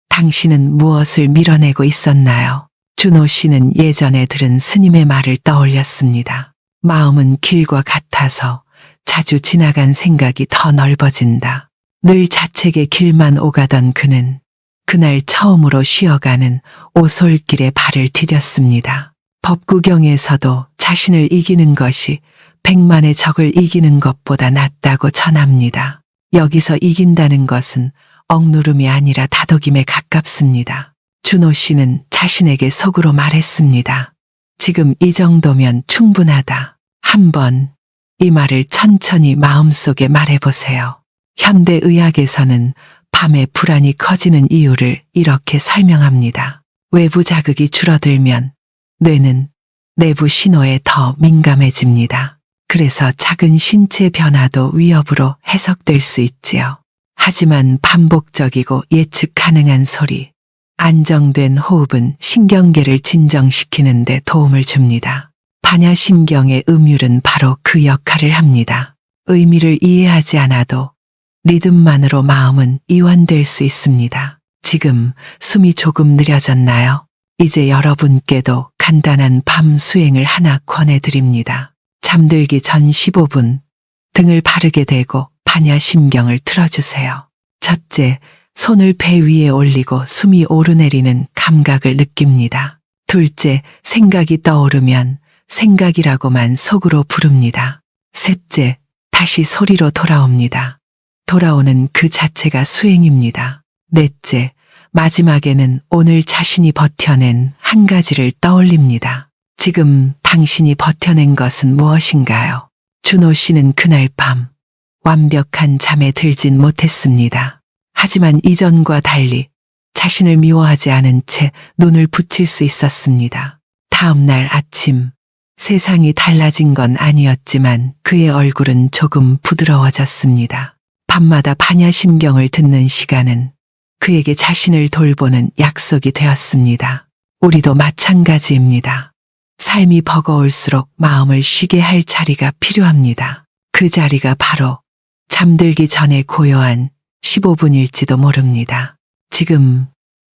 당신은 무엇을 밀어내고 있었나요? 준호 씨는 예전에 들은 스님의 말을 떠올렸습니다. 마음은 길과 같아서 자주 지나간 생각이 더 넓어진다. 늘 자책의 길만 오가던 그는 그날 처음으로 쉬어가는 오솔길에 발을 디뎠습니다. 법구경에서도 자신을 이기는 것이 100만의 적을 이기는 것보다 낫다고 전합니다. 여기서 이긴다는 것은 억누름이 아니라 다독임에 가깝습니다. 준호 씨는 자신에게 속으로 말했습니다. 지금 이 정도면 충분하다. 한번 이 말을 천천히 마음속에 말해보세요. 현대의학에서는 밤에 불안이 커지는 이유를 이렇게 설명합니다. 외부 자극이 줄어들면 뇌는 내부 신호에 더 민감해집니다. 그래서 작은 신체 변화도 위협으로 해석될 수 있지요. 하지만 반복적이고 예측 가능한 소리, 안정된 호흡은 신경계를 진정시키는 데 도움을 줍니다. 반야심경의 음율은 바로 그 역할을 합니다. 의미를 이해하지 않아도 리듬만으로 마음은 이완될 수 있습니다. 지금 숨이 조금 느려졌나요? 이제 여러분께도 간단한 밤 수행을 하나 권해드립니다. 잠들기 전 15분 등을 바르게 대고 반야심경을 틀어주세요. 첫째, 손을 배 위에 올리고 숨이 오르내리는 감각을 느낍니다. 둘째, 생각이 떠오르면 생각이라고만 속으로 부릅니다. 셋째, 다시 소리로 돌아옵니다. 돌아오는 그 자체가 수행입니다. 넷째, 마지막에는 오늘 자신이 버텨낸 한 가지를 떠올립니다. 지금 당신이 버텨낸 것은 무엇인가요? 준호 씨는 그날 밤 완벽한 잠에 들진 못했습니다. 하지만 이전과 달리 자신을 미워하지 않은 채 눈을 붙일 수 있었습니다. 다음 날 아침 세상이 달라진 건 아니었지만 그의 얼굴은 조금 부드러워졌습니다. 밤마다 반야심경을 듣는 시간은 그에게 자신을 돌보는 약속이 되었습니다. 우리도 마찬가지입니다. 삶이 버거울수록 마음을 쉬게 할 자리가 필요합니다. 그 자리가 바로 잠들기 전에 고요한 15분일지도 모릅니다. 지금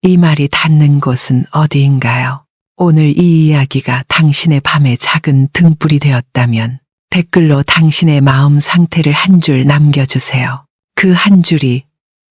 이 말이 닿는 곳은 어디인가요? 오늘 이 이야기가 당신의 밤에 작은 등불이 되었다면 댓글로 당신의 마음 상태를 한 줄 남겨주세요. 그 한 줄이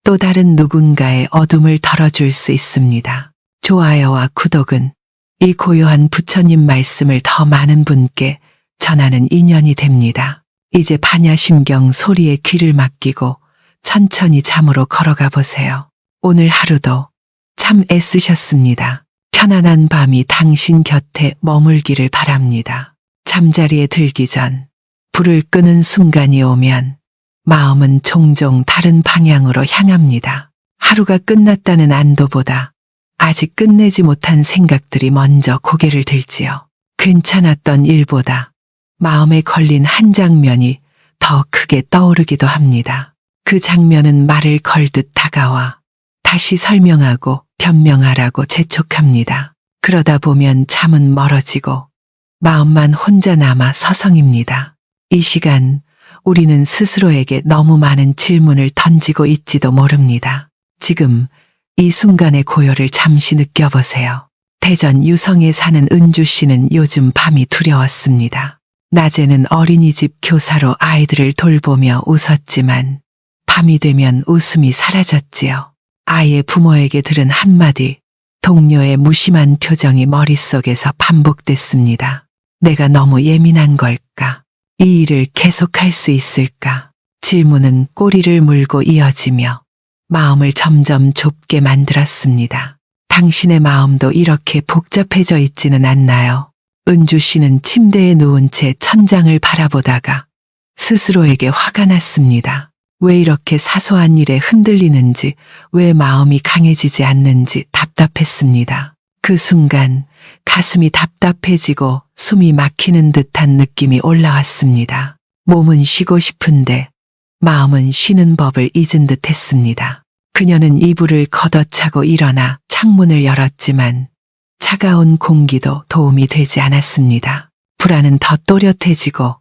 또 다른 누군가의 어둠을 덜어줄 수 있습니다. 좋아요와 구독은 이 고요한 부처님 말씀을 더 많은 분께 전하는 인연이 됩니다. 이제 반야심경 소리에 귀를 맡기고 천천히 잠으로 걸어가 보세요. 오늘 하루도 참 애쓰셨습니다. 편안한 밤이 당신 곁에 머물기를 바랍니다. 잠자리에 들기 전 불을 끄는 순간이 오면 마음은 종종 다른 방향으로 향합니다. 하루가 끝났다는 안도보다 아직 끝내지 못한 생각들이 먼저 고개를 들지요. 괜찮았던 일보다 마음에 걸린 한 장면이 더 크게 떠오르기도 합니다. 그 장면은 말을 걸듯 다가와 다시 설명하고 변명하라고 재촉합니다. 그러다 보면 잠은 멀어지고 마음만 혼자 남아 서성입니다. 이 시간 우리는 스스로에게 너무 많은 질문을 던지고 있지도 모릅니다. 지금 이 순간의 고요를 잠시 느껴보세요. 대전 유성에 사는 은주 씨는 요즘 밤이 두려웠습니다. 낮에는 어린이집 교사로 아이들을 돌보며 웃었지만 밤이 되면 웃음이 사라졌지요. 아이의 부모에게 들은 한마디, 동료의 무심한 표정이 머릿속에서 반복됐습니다. 내가 너무 예민한 걸까? 이 일을 계속할 수 있을까? 질문은 꼬리를 물고 이어지며 마음을 점점 좁게 만들었습니다. 당신의 마음도 이렇게 복잡해져 있지는 않나요? 은주 씨는 침대에 누운 채 천장을 바라보다가 스스로에게 화가 났습니다. 왜 이렇게 사소한 일에 흔들리는지, 왜 마음이 강해지지 않는지 답답했습니다. 그 순간 가슴이 답답해지고 숨이 막히는 듯한 느낌이 올라왔습니다. 몸은 쉬고 싶은데 마음은 쉬는 법을 잊은 듯 했습니다. 그녀는 이불을 걷어차고 일어나 창문을 열었지만 차가운 공기도 도움이 되지 않았습니다. 불안은 더 또렷해지고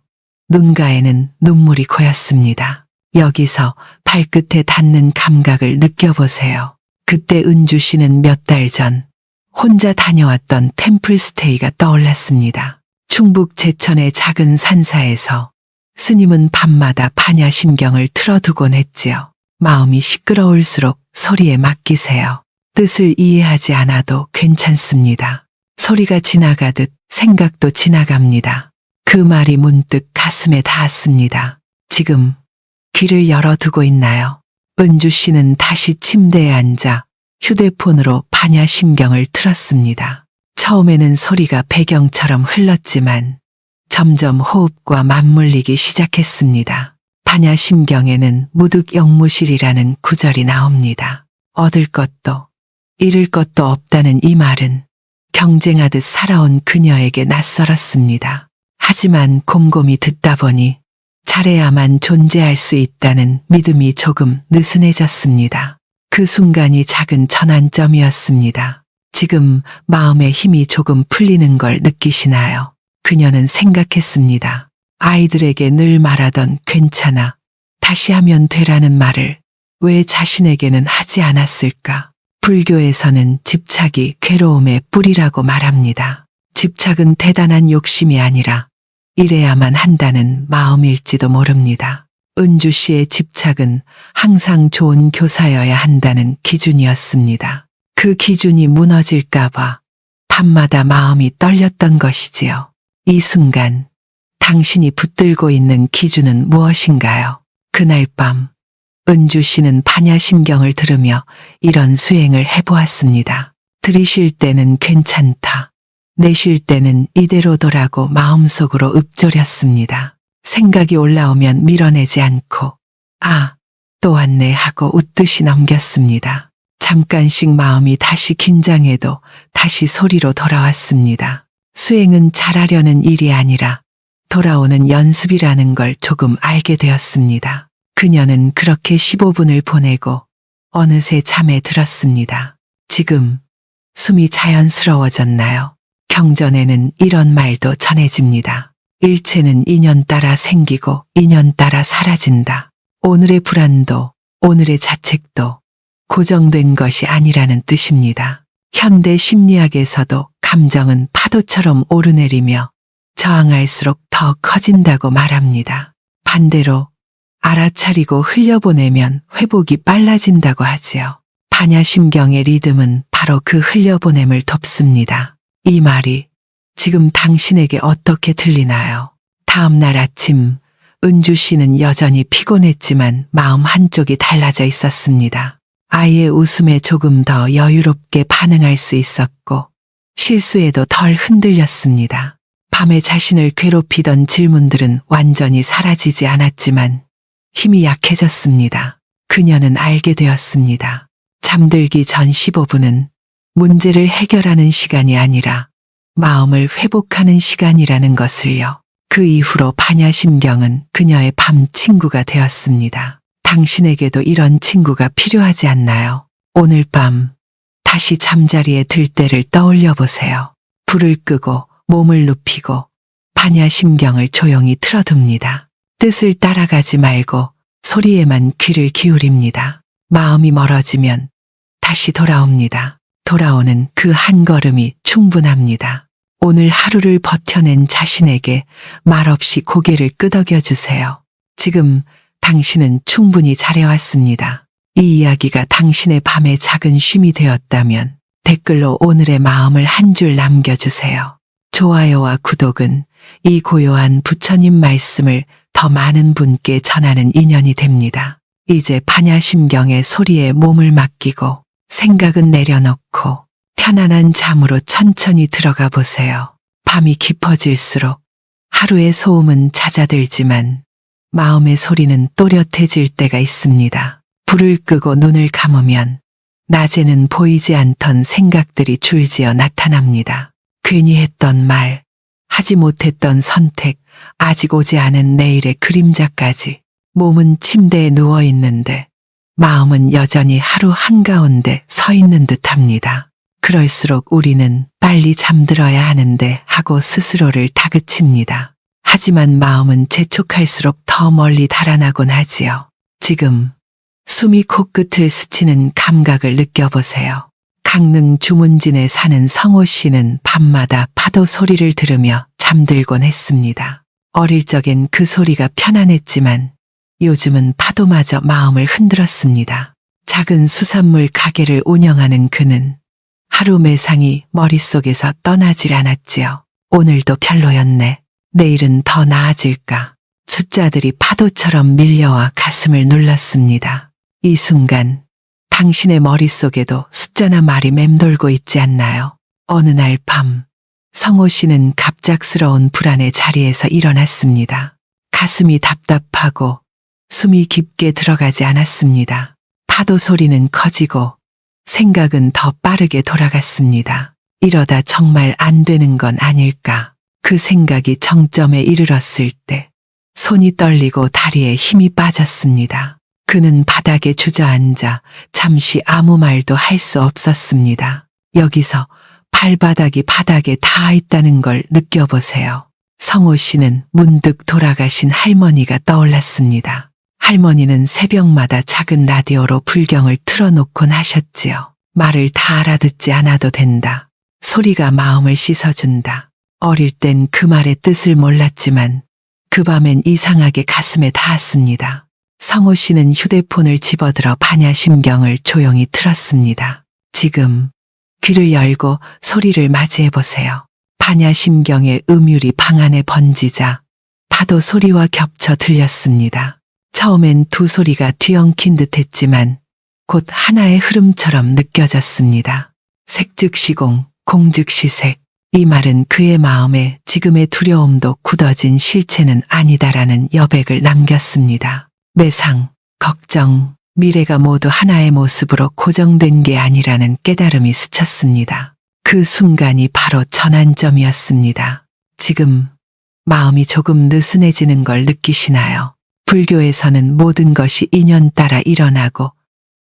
눈가에는 눈물이 고였습니다. 여기서 발끝에 닿는 감각을 느껴보세요. 그때 은주 씨는 몇 달 전 혼자 다녀왔던 템플스테이가 떠올랐습니다. 충북 제천의 작은 산사에서 스님은 밤마다 반야심경을 틀어두곤 했지요. 마음이 시끄러울수록 소리에 맡기세요. 뜻을 이해하지 않아도 괜찮습니다. 소리가 지나가듯 생각도 지나갑니다. 그 말이 문득 가슴에 닿았습니다. 지금 귀를 열어두고 있나요? 은주 씨는 다시 침대에 앉아 휴대폰으로 반야심경을 틀었습니다. 처음에는 소리가 배경처럼 흘렀지만 점점 호흡과 맞물리기 시작했습니다. 반야심경에는 무득영무실이라는 구절이 나옵니다. 얻을 것도 잃을 것도 없다는 이 말은 경쟁하듯 살아온 그녀에게 낯설었습니다. 하지만 곰곰이 듣다 보니 잘해야만 존재할 수 있다는 믿음이 조금 느슨해졌습니다. 그 순간이 작은 전환점이었습니다. 지금 마음의 힘이 조금 풀리는 걸 느끼시나요? 그녀는 생각했습니다. 아이들에게 늘 말하던 괜찮아, 다시 하면 되라는 말을 왜 자신에게는 하지 않았을까? 불교에서는 집착이 괴로움의 뿌리라고 말합니다. 집착은 대단한 욕심이 아니라 이래야만 한다는 마음일지도 모릅니다. 은주 씨의 집착은 항상 좋은 교사여야 한다는 기준이었습니다. 그 기준이 무너질까봐 밤마다 마음이 떨렸던 것이지요. 이 순간 당신이 붙들고 있는 기준은 무엇인가요? 그날 밤 은주 씨는 반야심경을 들으며 이런 수행을 해보았습니다. 들이쉴 때는 괜찮다. 내쉴 때는 이대로더라고 마음속으로 읊조렸습니다. 생각이 올라오면 밀어내지 않고 또 왔네 하고 웃듯이 넘겼습니다. 잠깐씩 마음이 다시 긴장해도 다시 소리로 돌아왔습니다. 수행은 잘하려는 일이 아니라 돌아오는 연습이라는 걸 조금 알게 되었습니다. 그녀는 그렇게 15분을 보내고 어느새 잠에 들었습니다. 지금 숨이 자연스러워졌나요? 경전에는 이런 말도 전해집니다. 일체는 인연 따라 생기고 인연 따라 사라진다. 오늘의 불안도 오늘의 자책도 고정된 것이 아니라는 뜻입니다. 현대 심리학에서도 감정은 파도처럼 오르내리며 저항할수록 더 커진다고 말합니다. 반대로 알아차리고 흘려보내면 회복이 빨라진다고 하지요. 반야심경의 리듬은 바로 그 흘려보냄을 돕습니다. 이 말이 지금 당신에게 어떻게 들리나요? 다음 날 아침 은주 씨는 여전히 피곤했지만 마음 한쪽이 달라져 있었습니다. 아이의 웃음에 조금 더 여유롭게 반응할 수 있었고 실수에도 덜 흔들렸습니다. 밤에 자신을 괴롭히던 질문들은 완전히 사라지지 않았지만 힘이 약해졌습니다. 그녀는 알게 되었습니다. 잠들기 전 15분은 문제를 해결하는 시간이 아니라 마음을 회복하는 시간이라는 것을요. 그 이후로 반야심경은 그녀의 밤 친구가 되었습니다. 당신에게도 이런 친구가 필요하지 않나요? 오늘 밤 다시 잠자리에 들 때를 떠올려 보세요. 불을 끄고 몸을 눕히고 반야심경을 조용히 틀어둡니다. 뜻을 따라가지 말고 소리에만 귀를 기울입니다. 마음이 멀어지면 다시 돌아옵니다. 돌아오는 그 한 걸음이 충분합니다. 오늘 하루를 버텨낸 자신에게 말없이 고개를 끄덕여 주세요. 지금 당신은 충분히 잘해왔습니다. 이 이야기가 당신의 밤의 작은 쉼이 되었다면 댓글로 오늘의 마음을 한 줄 남겨주세요. 좋아요와 구독은 이 고요한 부처님 말씀을 더 많은 분께 전하는 인연이 됩니다. 이제 반야심경의 소리에 몸을 맡기고 생각은 내려놓고 편안한 잠으로 천천히 들어가 보세요. 밤이 깊어질수록 하루의 소음은 잦아들지만 마음의 소리는 또렷해질 때가 있습니다. 불을 끄고 눈을 감으면 낮에는 보이지 않던 생각들이 줄지어 나타납니다. 괜히 했던 말, 하지 못했던 선택, 아직 오지 않은 내일의 그림자까지. 몸은 침대에 누워 있는데 마음은 여전히 하루 한가운데 서 있는 듯합니다. 그럴수록 우리는 빨리 잠들어야 하는데 하고 스스로를 다그칩니다. 하지만 마음은 재촉할수록 더 멀리 달아나곤 하지요. 지금 숨이 코끝을 스치는 감각을 느껴보세요. 강릉 주문진에 사는 성호 씨는 밤마다 파도 소리를 들으며 잠들곤 했습니다. 어릴 적엔 그 소리가 편안했지만 요즘은 파도마저 마음을 흔들었습니다. 작은 수산물 가게를 운영하는 그는 하루 매상이 머릿속에서 떠나질 않았지요. 오늘도 별로였네. 내일은 더 나아질까. 숫자들이 파도처럼 밀려와 가슴을 눌렀습니다. 이 순간 당신의 머릿속에도 숫자나 말이 맴돌고 있지 않나요? 어느 날 밤 성호 씨는 갑작스러운 불안의 자리에서 일어났습니다. 가슴이 답답하고 숨이 깊게 들어가지 않았습니다. 파도 소리는 커지고 생각은 더 빠르게 돌아갔습니다. 이러다 정말 안 되는 건 아닐까. 그 생각이 정점에 이르렀을 때 손이 떨리고 다리에 힘이 빠졌습니다. 그는 바닥에 주저앉아 잠시 아무 말도 할 수 없었습니다. 여기서 발바닥이 바닥에 닿아 있다는 걸 느껴보세요. 성호 씨는 문득 돌아가신 할머니가 떠올랐습니다. 할머니는 새벽마다 작은 라디오로 불경을 틀어놓곤 하셨지요. 말을 다 알아듣지 않아도 된다. 소리가 마음을 씻어준다. 어릴 땐 그 말의 뜻을 몰랐지만 그 밤엔 이상하게 가슴에 닿았습니다. 성호 씨는 휴대폰을 집어들어 반야심경을 조용히 틀었습니다. 지금 귀를 열고 소리를 맞이해보세요. 반야심경의 음율이 방 안에 번지자 파도 소리와 겹쳐 들렸습니다. 처음엔 두 소리가 뒤엉킨 듯 했지만 곧 하나의 흐름처럼 느껴졌습니다. 색즉시공, 공즉시색. 이 말은 그의 마음에 지금의 두려움도 굳어진 실체는 아니다라는 여백을 남겼습니다. 매상, 걱정, 미래가 모두 하나의 모습으로 고정된 게 아니라는 깨달음이 스쳤습니다. 그 순간이 바로 전환점이었습니다. 지금 마음이 조금 느슨해지는 걸 느끼시나요? 불교에서는 모든 것이 인연 따라 일어나고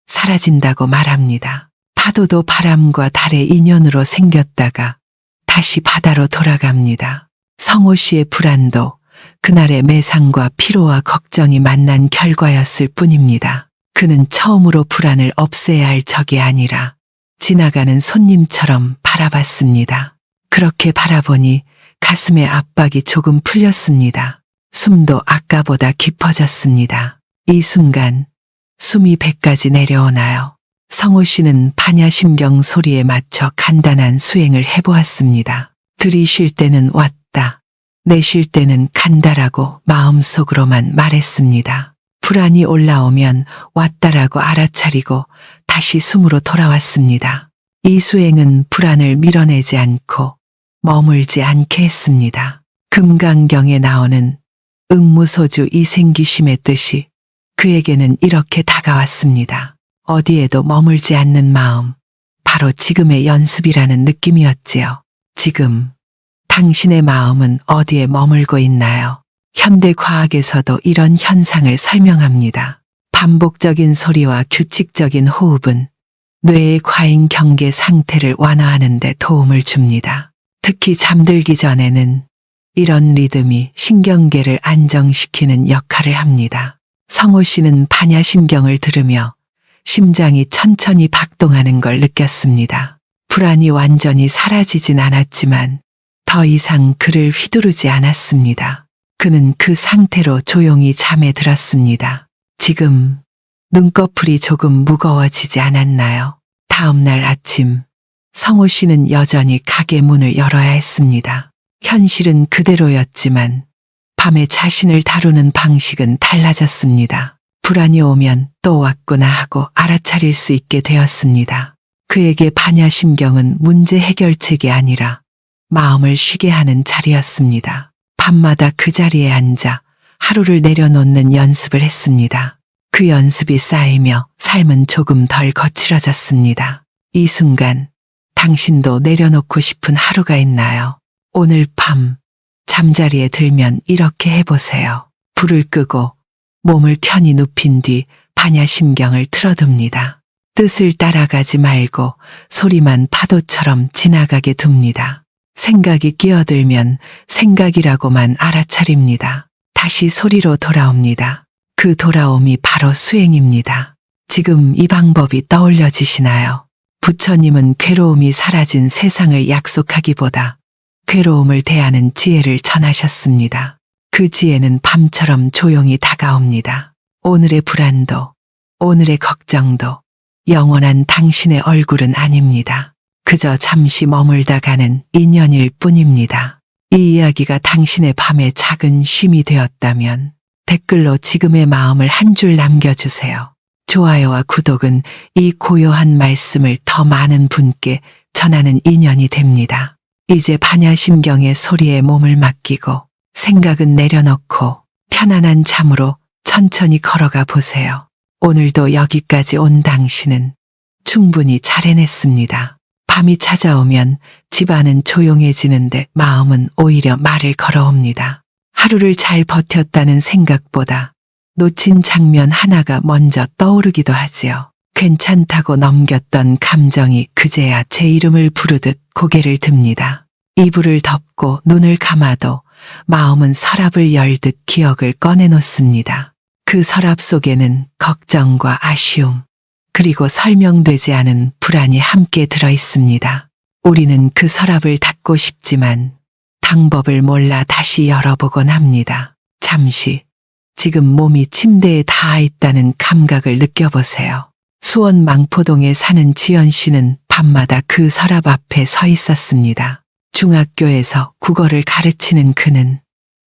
사라진다고 말합니다. 파도도 바람과 달의 인연으로 생겼다가 다시 바다로 돌아갑니다. 성호 씨의 불안도 그날의 매상과 피로와 걱정이 만난 결과였을 뿐입니다. 그는 처음으로 불안을 없애야 할 적이 아니라 지나가는 손님처럼 바라봤습니다. 그렇게 바라보니 가슴의 압박이 조금 풀렸습니다. 숨도 아까보다 깊어졌습니다. 이 순간 숨이 배까지 내려오나요? 성호 씨는 반야심경 소리에 맞춰 간단한 수행을 해보았습니다. 들이쉴 때는 왔다, 내쉴 때는 간다라고 마음속으로만 말했습니다. 불안이 올라오면 왔다라고 알아차리고 다시 숨으로 돌아왔습니다. 이 수행은 불안을 밀어내지 않고 머물지 않게 했습니다. 금강경에 나오는 응무소주 이생기심의 뜻이 그에게는 이렇게 다가왔습니다. 어디에도 머물지 않는 마음, 바로 지금의 연습이라는 느낌이었지요. 지금 당신의 마음은 어디에 머물고 있나요? 현대 과학에서도 이런 현상을 설명합니다. 반복적인 소리와 규칙적인 호흡은 뇌의 과잉 경계 상태를 완화하는 데 도움을 줍니다. 특히 잠들기 전에는 이런 리듬이 신경계를 안정시키는 역할을 합니다. 성호 씨는 반야심경을 들으며 심장이 천천히 박동하는 걸 느꼈습니다. 불안이 완전히 사라지진 않았지만 더 이상 그를 휘두르지 않았습니다. 그는 그 상태로 조용히 잠에 들었습니다. 지금 눈꺼풀이 조금 무거워지지 않았나요? 다음 날 아침, 성호 씨는 여전히 가게 문을 열어야 했습니다. 현실은 그대로였지만 밤에 자신을 다루는 방식은 달라졌습니다. 불안이 오면 또 왔구나 하고 알아차릴 수 있게 되었습니다. 그에게 반야심경은 문제 해결책이 아니라 마음을 쉬게 하는 자리였습니다. 밤마다 그 자리에 앉아 하루를 내려놓는 연습을 했습니다. 그 연습이 쌓이며 삶은 조금 덜 거칠어졌습니다. 이 순간 당신도 내려놓고 싶은 하루가 있나요? 오늘 밤 잠자리에 들면 이렇게 해보세요. 불을 끄고 몸을 편히 눕힌 뒤 반야심경을 틀어둡니다. 뜻을 따라가지 말고 소리만 파도처럼 지나가게 둡니다. 생각이 끼어들면 생각이라고만 알아차립니다. 다시 소리로 돌아옵니다. 그 돌아옴이 바로 수행입니다. 지금 이 방법이 떠올려지시나요? 부처님은 괴로움이 사라진 세상을 약속하기보다 괴로움을 대하는 지혜를 전하셨습니다. 그 지혜는 밤처럼 조용히 다가옵니다. 오늘의 불안도, 오늘의 걱정도 영원한 당신의 얼굴은 아닙니다. 그저 잠시 머물다 가는 인연일 뿐입니다. 이 이야기가 당신의 밤의 작은 쉼이 되었다면 댓글로 지금의 마음을 한 줄 남겨주세요. 좋아요와 구독은 이 고요한 말씀을 더 많은 분께 전하는 인연이 됩니다. 이제 반야심경의 소리에 몸을 맡기고 생각은 내려놓고 편안한 잠으로 천천히 걸어가 보세요. 오늘도 여기까지 온 당신은 충분히 잘 해냈습니다. 밤이 찾아오면 집안은 조용해지는데 마음은 오히려 말을 걸어옵니다. 하루를 잘 버텼다는 생각보다 놓친 장면 하나가 먼저 떠오르기도 하지요. 괜찮다고 넘겼던 감정이 그제야 제 이름을 부르듯 고개를 듭니다. 이불을 덮고 눈을 감아도 마음은 서랍을 열듯 기억을 꺼내놓습니다. 그 서랍 속에는 걱정과 아쉬움, 그리고 설명되지 않은 불안이 함께 들어 있습니다. 우리는 그 서랍을 닫고 싶지만 방법을 몰라 다시 열어보곤 합니다. 잠시, 지금 몸이 침대에 닿아 있다는 감각을 느껴보세요. 수원 망포동에 사는 지연 씨는 밤마다 그 서랍 앞에 서 있었습니다. 중학교에서 국어를 가르치는 그는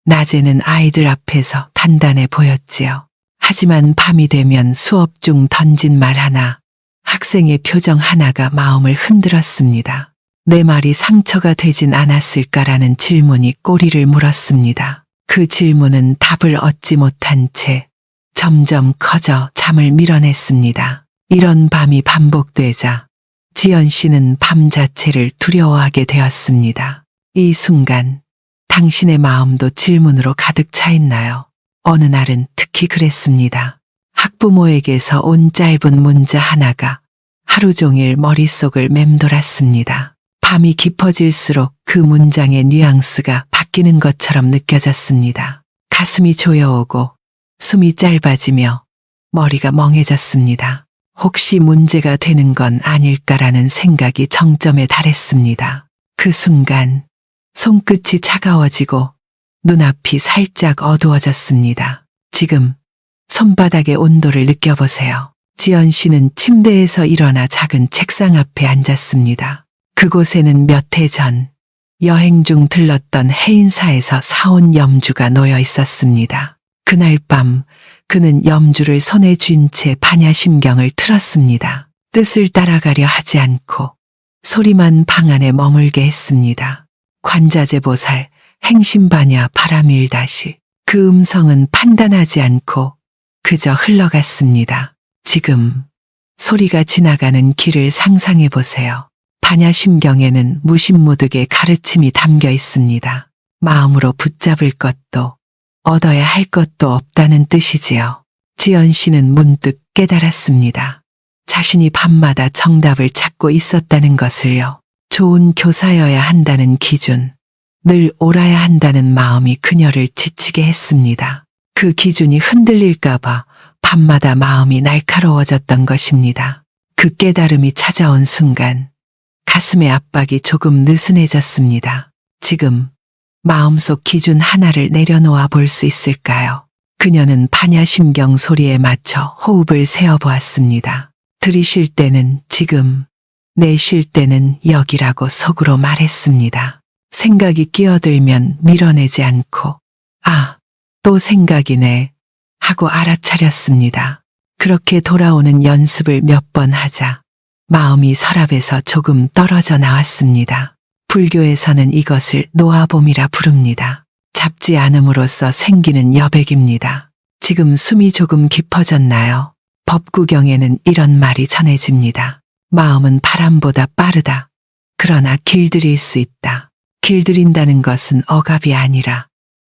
낮에는 아이들 앞에서 단단해 보였지요. 하지만 밤이 되면 수업 중 던진 말 하나, 학생의 표정 하나가 마음을 흔들었습니다. 내 말이 상처가 되진 않았을까라는 질문이 꼬리를 물었습니다. 그 질문은 답을 얻지 못한 채 점점 커져 잠을 밀어냈습니다. 이런 밤이 반복되자 지연 씨는 밤 자체를 두려워하게 되었습니다. 이 순간 당신의 마음도 질문으로 가득 차 있나요? 어느 날은 특히 그랬습니다. 학부모에게서 온 짧은 문자 하나가 하루 종일 머릿속을 맴돌았습니다. 밤이 깊어질수록 그 문장의 뉘앙스가 바뀌는 것처럼 느껴졌습니다. 가슴이 조여오고 숨이 짧아지며 머리가 멍해졌습니다. 혹시 문제가 되는 건 아닐까라는 생각이 정점에 달했습니다. 그 순간 손끝이 차가워지고 눈앞이 살짝 어두워졌습니다. 지금 손바닥의 온도를 느껴보세요. 지연 씨는 침대에서 일어나 작은 책상 앞에 앉았습니다. 그곳에는 몇 해 전 여행 중 들렀던 해인사에서 사온 염주가 놓여 있었습니다. 그날 밤 그는 염주를 손에 쥔 채 반야심경을 틀었습니다. 뜻을 따라가려 하지 않고 소리만 방 안에 머물게 했습니다. 관자재보살, 행심반야 바라밀다시. 그 음성은 판단하지 않고 그저 흘러갔습니다. 지금 소리가 지나가는 길을 상상해 보세요. 반야심경에는 무신무득의 가르침이 담겨 있습니다. 마음으로 붙잡을 것도 얻어야 할 것도 없다는 뜻이지요. 지연 씨는 문득 깨달았습니다. 자신이 밤마다 정답을 찾고 있었다는 것을요. 좋은 교사여야 한다는 기준, 늘 옳아야 한다는 마음이 그녀를 지치게 했습니다. 그 기준이 흔들릴까봐 밤마다 마음이 날카로워졌던 것입니다. 그 깨달음이 찾아온 순간 가슴의 압박이 조금 느슨해졌습니다. 지금 마음속 기준 하나를 내려놓아 볼 수 있을까요? 그녀는 반야심경 소리에 맞춰 호흡을 세어보았습니다. 들이쉴 때는 지금, 내쉴 때는 여기라고 속으로 말했습니다. 생각이 끼어들면 밀어내지 않고 또 생각이네 하고 알아차렸습니다. 그렇게 돌아오는 연습을 몇 번 하자 마음이 서랍에서 조금 떨어져 나왔습니다. 불교에서는 이것을 노아봄이라 부릅니다. 잡지 않음으로써 생기는 여백입니다. 지금 숨이 조금 깊어졌나요? 법구경에는 이런 말이 전해집니다. 마음은 바람보다 빠르다. 그러나 길들일 수 있다. 길들인다는 것은 억압이 아니라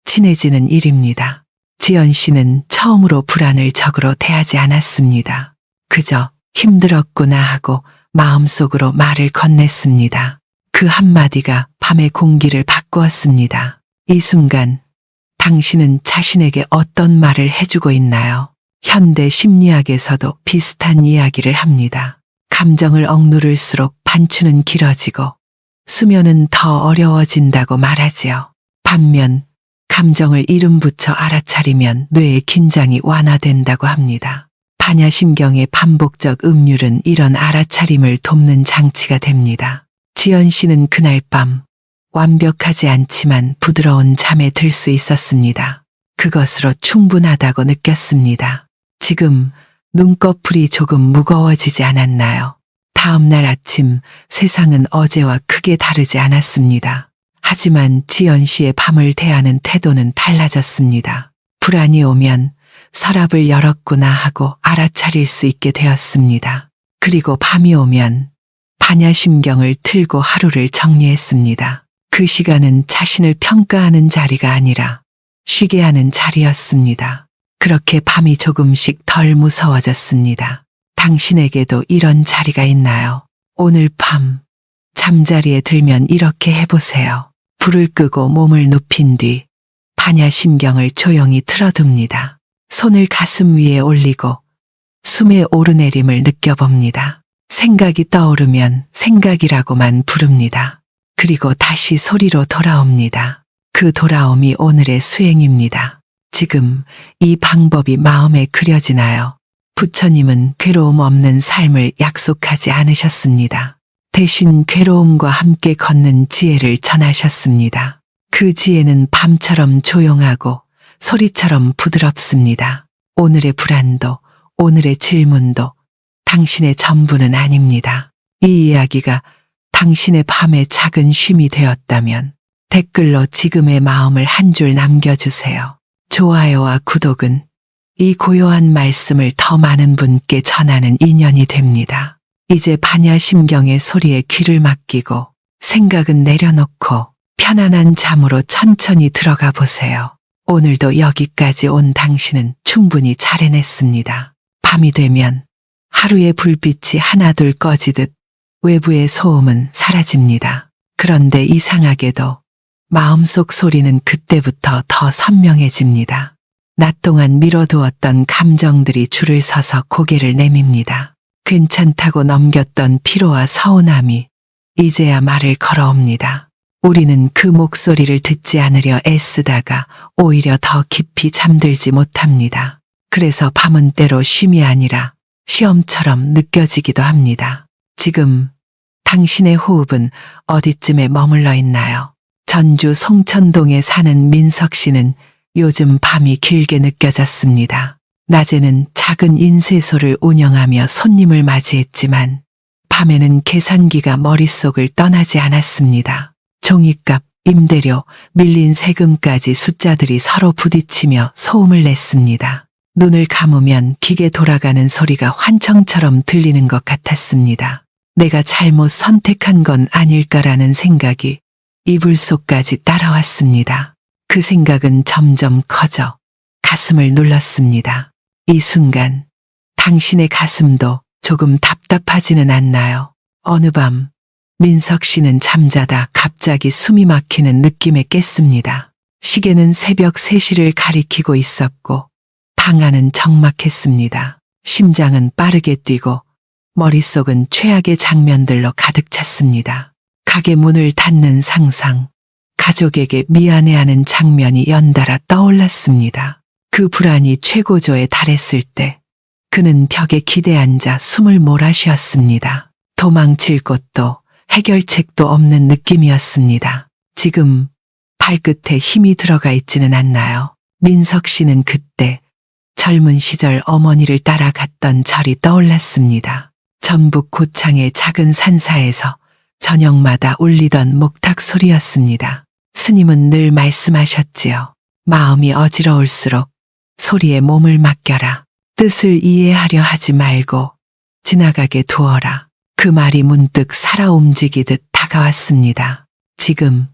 친해지는 일입니다. 지연 씨는 처음으로 불안을 적으로 대하지 않았습니다. 그저 힘들었구나 하고 마음속으로 말을 건넸습니다. 그 한마디가 밤의 공기를 바꾸었습니다. 이 순간 당신은 자신에게 어떤 말을 해주고 있나요? 현대 심리학에서도 비슷한 이야기를 합니다. 감정을 억누를수록 반추는 길어지고 수면은 더 어려워진다고 말하지요. 반면 감정을 이름 붙여 알아차리면 뇌의 긴장이 완화된다고 합니다. 반야심경의 반복적 음률은 이런 알아차림을 돕는 장치가 됩니다. 지연 씨는 그날 밤 완벽하지 않지만 부드러운 잠에 들 수 있었습니다. 그것으로 충분하다고 느꼈습니다. 지금 눈꺼풀이 조금 무거워지지 않았나요? 다음 날 아침 세상은 어제와 크게 다르지 않았습니다. 하지만 지연 씨의 밤을 대하는 태도는 달라졌습니다. 불안이 오면 서랍을 열었구나 하고 알아차릴 수 있게 되었습니다. 그리고 밤이 오면 반야심경을 틀고 하루를 정리했습니다. 그 시간은 자신을 평가하는 자리가 아니라 쉬게 하는 자리였습니다. 그렇게 밤이 조금씩 덜 무서워졌습니다. 당신에게도 이런 자리가 있나요? 오늘 밤 잠자리에 들면 이렇게 해보세요. 불을 끄고 몸을 눕힌 뒤 반야심경을 조용히 틀어둡니다. 손을 가슴 위에 올리고 숨의 오르내림을 느껴봅니다. 생각이 떠오르면 생각이라고만 부릅니다. 그리고 다시 소리로 돌아옵니다. 그 돌아옴이 오늘의 수행입니다. 지금 이 방법이 마음에 그려지나요? 부처님은 괴로움 없는 삶을 약속하지 않으셨습니다. 대신 괴로움과 함께 걷는 지혜를 전하셨습니다. 그 지혜는 밤처럼 조용하고 소리처럼 부드럽습니다. 오늘의 불안도, 오늘의 질문도 당신의 전부는 아닙니다. 이 이야기가 당신의 밤의 작은 쉼이 되었다면 댓글로 지금의 마음을 한 줄 남겨주세요. 좋아요와 구독은 이 고요한 말씀을 더 많은 분께 전하는 인연이 됩니다. 이제 반야심경의 소리에 귀를 맡기고 생각은 내려놓고 편안한 잠으로 천천히 들어가 보세요. 오늘도 여기까지 온 당신은 충분히 잘 해냈습니다. 밤이 되면 하루의 불빛이 하나둘 꺼지듯 외부의 소음은 사라집니다. 그런데 이상하게도 마음속 소리는 그때부터 더 선명해집니다. 낮 동안 미뤄두었던 감정들이 줄을 서서 고개를 내밉니다. 괜찮다고 넘겼던 피로와 서운함이 이제야 말을 걸어옵니다. 우리는 그 목소리를 듣지 않으려 애쓰다가 오히려 더 깊이 잠들지 못합니다. 그래서 밤은 때로 쉼이 아니라 시험처럼 느껴지기도 합니다. 지금 당신의 호흡은 어디쯤에 머물러 있나요? 전주 송천동에 사는 민석 씨는 요즘 밤이 길게 느껴졌습니다. 낮에는 작은 인쇄소를 운영하며 손님을 맞이했지만 밤에는 계산기가 머릿속을 떠나지 않았습니다. 종이값, 임대료, 밀린 세금까지 숫자들이 서로 부딪히며 소음을 냈습니다. 눈을 감으면 기계 돌아가는 소리가 환청처럼 들리는 것 같았습니다. 내가 잘못 선택한 건 아닐까라는 생각이 이불 속까지 따라왔습니다. 그 생각은 점점 커져 가슴을 눌렀습니다. 이 순간 당신의 가슴도 조금 답답하지는 않나요? 어느 밤 민석 씨는 잠자다 갑자기 숨이 막히는 느낌에 깼습니다. 시계는 새벽 3시를 가리키고 있었고 방 안은 적막했습니다. 심장은 빠르게 뛰고 머릿속은 최악의 장면들로 가득 찼습니다. 가게 문을 닫는 상상, 가족에게 미안해하는 장면이 연달아 떠올랐습니다. 그 불안이 최고조에 달했을 때 그는 벽에 기대앉아 숨을 몰아쉬었습니다. 도망칠 곳도 해결책도 없는 느낌이었습니다. 지금 발끝에 힘이 들어가 있지는 않나요? 민석 씨는 그때 젊은 시절 어머니를 따라갔던 절이 떠올랐습니다. 전북 고창의 작은 산사에서 저녁마다 울리던 목탁 소리였습니다. 스님은 늘 말씀하셨지요. 마음이 어지러울수록 소리에 몸을 맡겨라. 뜻을 이해하려 하지 말고 지나가게 두어라. 그 말이 문득 살아 움직이듯 다가왔습니다. 지금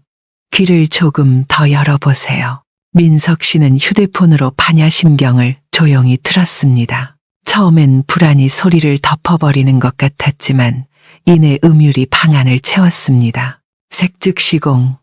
귀를 조금 더 열어보세요. 민석 씨는 휴대폰으로 반야심경을 조용히 틀었습니다. 처음엔 불안이 소리를 덮어버리는 것 같았지만 이내 음율이 방 안을 채웠습니다. 색즉시공,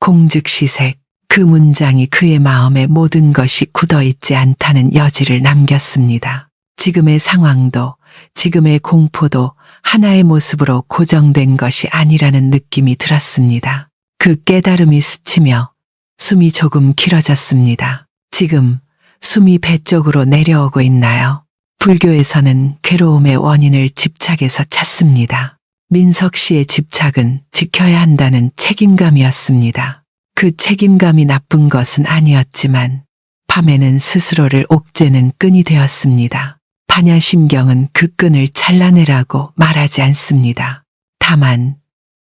공즉시색. 그 문장이 그의 마음에 모든 것이 굳어있지 않다는 여지를 남겼습니다. 지금의 상황도 지금의 공포도 하나의 모습으로 고정된 것이 아니라는 느낌이 들었습니다. 그 깨달음이 스치며 숨이 조금 길어졌습니다. 지금 숨이 배 쪽으로 내려오고 있나요? 불교에서는 괴로움의 원인을 집착에서 찾습니다. 민석 씨의 집착은 지켜야 한다는 책임감이었습니다. 그 책임감이 나쁜 것은 아니었지만 밤에는 스스로를 옥죄는 끈이 되었습니다. 반야심경은 그 끈을 잘라내라고 말하지 않습니다. 다만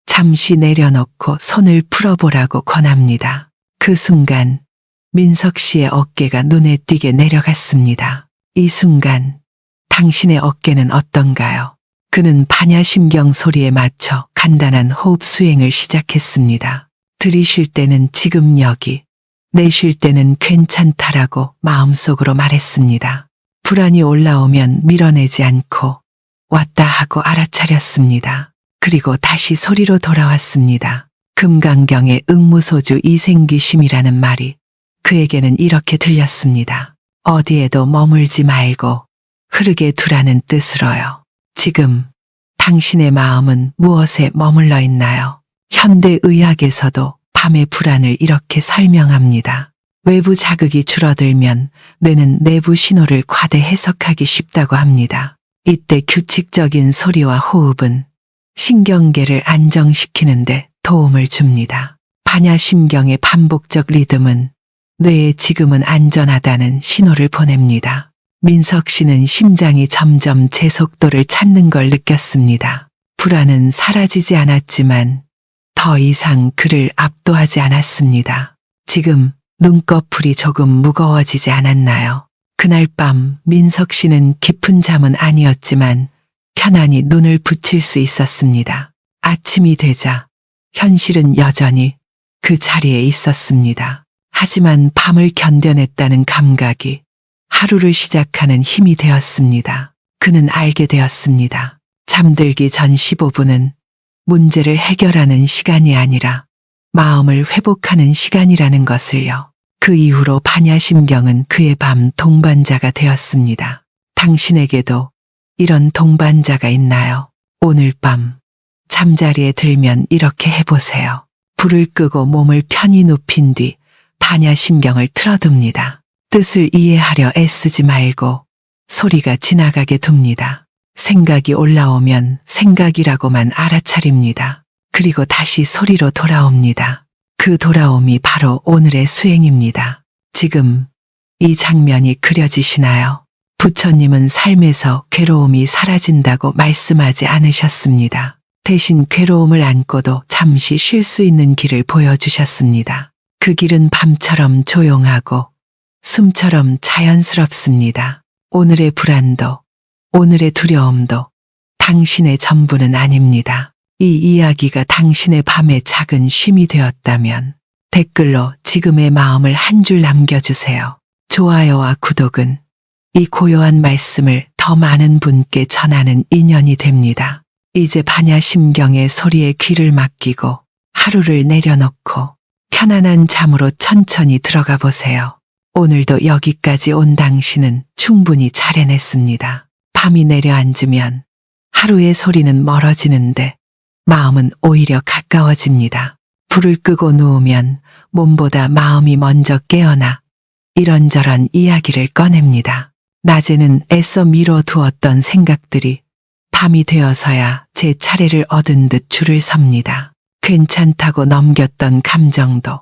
잠시 내려놓고 손을 풀어보라고 권합니다. 그 순간 민석 씨의 어깨가 눈에 띄게 내려갔습니다. 이 순간 당신의 어깨는 어떤가요? 그는 반야심경 소리에 맞춰 간단한 호흡 수행을 시작했습니다. 들이쉴 때는 지금 여기, 내쉴 때는 괜찮다라고 마음속으로 말했습니다. 불안이 올라오면 밀어내지 않고 왔다 하고 알아차렸습니다. 그리고 다시 소리로 돌아왔습니다. 금강경의 응무소주 이생귀심이라는 말이 그에게는 이렇게 들렸습니다. 어디에도 머물지 말고 흐르게 두라는 뜻으로요. 지금 당신의 마음은 무엇에 머물러 있나요? 현대의학에서도 밤의 불안을 이렇게 설명합니다. 외부 자극이 줄어들면 뇌는 내부 신호를 과대 해석하기 쉽다고 합니다. 이때 규칙적인 소리와 호흡은 신경계를 안정시키는데 도움을 줍니다. 반야심경의 반복적 리듬은 뇌에 지금은 안전하다는 신호를 보냅니다. 민석 씨는 심장이 점점 제 속도를 찾는 걸 느꼈습니다. 불안은 사라지지 않았지만 더 이상 그를 압도하지 않았습니다. 지금 눈꺼풀이 조금 무거워지지 않았나요? 그날 밤 민석 씨는 깊은 잠은 아니었지만 편안히 눈을 붙일 수 있었습니다. 아침이 되자 현실은 여전히 그 자리에 있었습니다. 하지만 밤을 견뎌냈다는 감각이 하루를 시작하는 힘이 되었습니다. 그는 알게 되었습니다. 잠들기 전 15분은 문제를 해결하는 시간이 아니라 마음을 회복하는 시간이라는 것을요. 그 이후로 반야심경은 그의 밤 동반자가 되었습니다. 당신에게도 이런 동반자가 있나요? 오늘 밤 잠자리에 들면 이렇게 해보세요. 불을 끄고 몸을 편히 눕힌 뒤 반야심경을 틀어둡니다. 뜻을 이해하려 애쓰지 말고 소리가 지나가게 둡니다. 생각이 올라오면 생각이라고만 알아차립니다. 그리고 다시 소리로 돌아옵니다. 그 돌아옴이 바로 오늘의 수행입니다. 지금 이 장면이 그려지시나요? 부처님은 삶에서 괴로움이 사라진다고 말씀하지 않으셨습니다. 대신 괴로움을 안고도 잠시 쉴 수 있는 길을 보여주셨습니다. 그 길은 밤처럼 조용하고 숨처럼 자연스럽습니다. 오늘의 불안도, 오늘의 두려움도 당신의 전부는 아닙니다. 이 이야기가 당신의 밤의 작은 쉼이 되었다면 댓글로 지금의 마음을 한 줄 남겨주세요. 좋아요와 구독은 이 고요한 말씀을 더 많은 분께 전하는 인연이 됩니다. 이제 반야심경의 소리에 귀를 맡기고 하루를 내려놓고 편안한 잠으로 천천히 들어가 보세요. 오늘도 여기까지 온 당신은 충분히 잘 해냈습니다. 밤이 내려앉으면 하루의 소리는 멀어지는데 마음은 오히려 가까워집니다. 불을 끄고 누우면 몸보다 마음이 먼저 깨어나 이런저런 이야기를 꺼냅니다. 낮에는 애써 미뤄두었던 생각들이 밤이 되어서야 제 차례를 얻은 듯 줄을 섭니다. 괜찮다고 넘겼던 감정도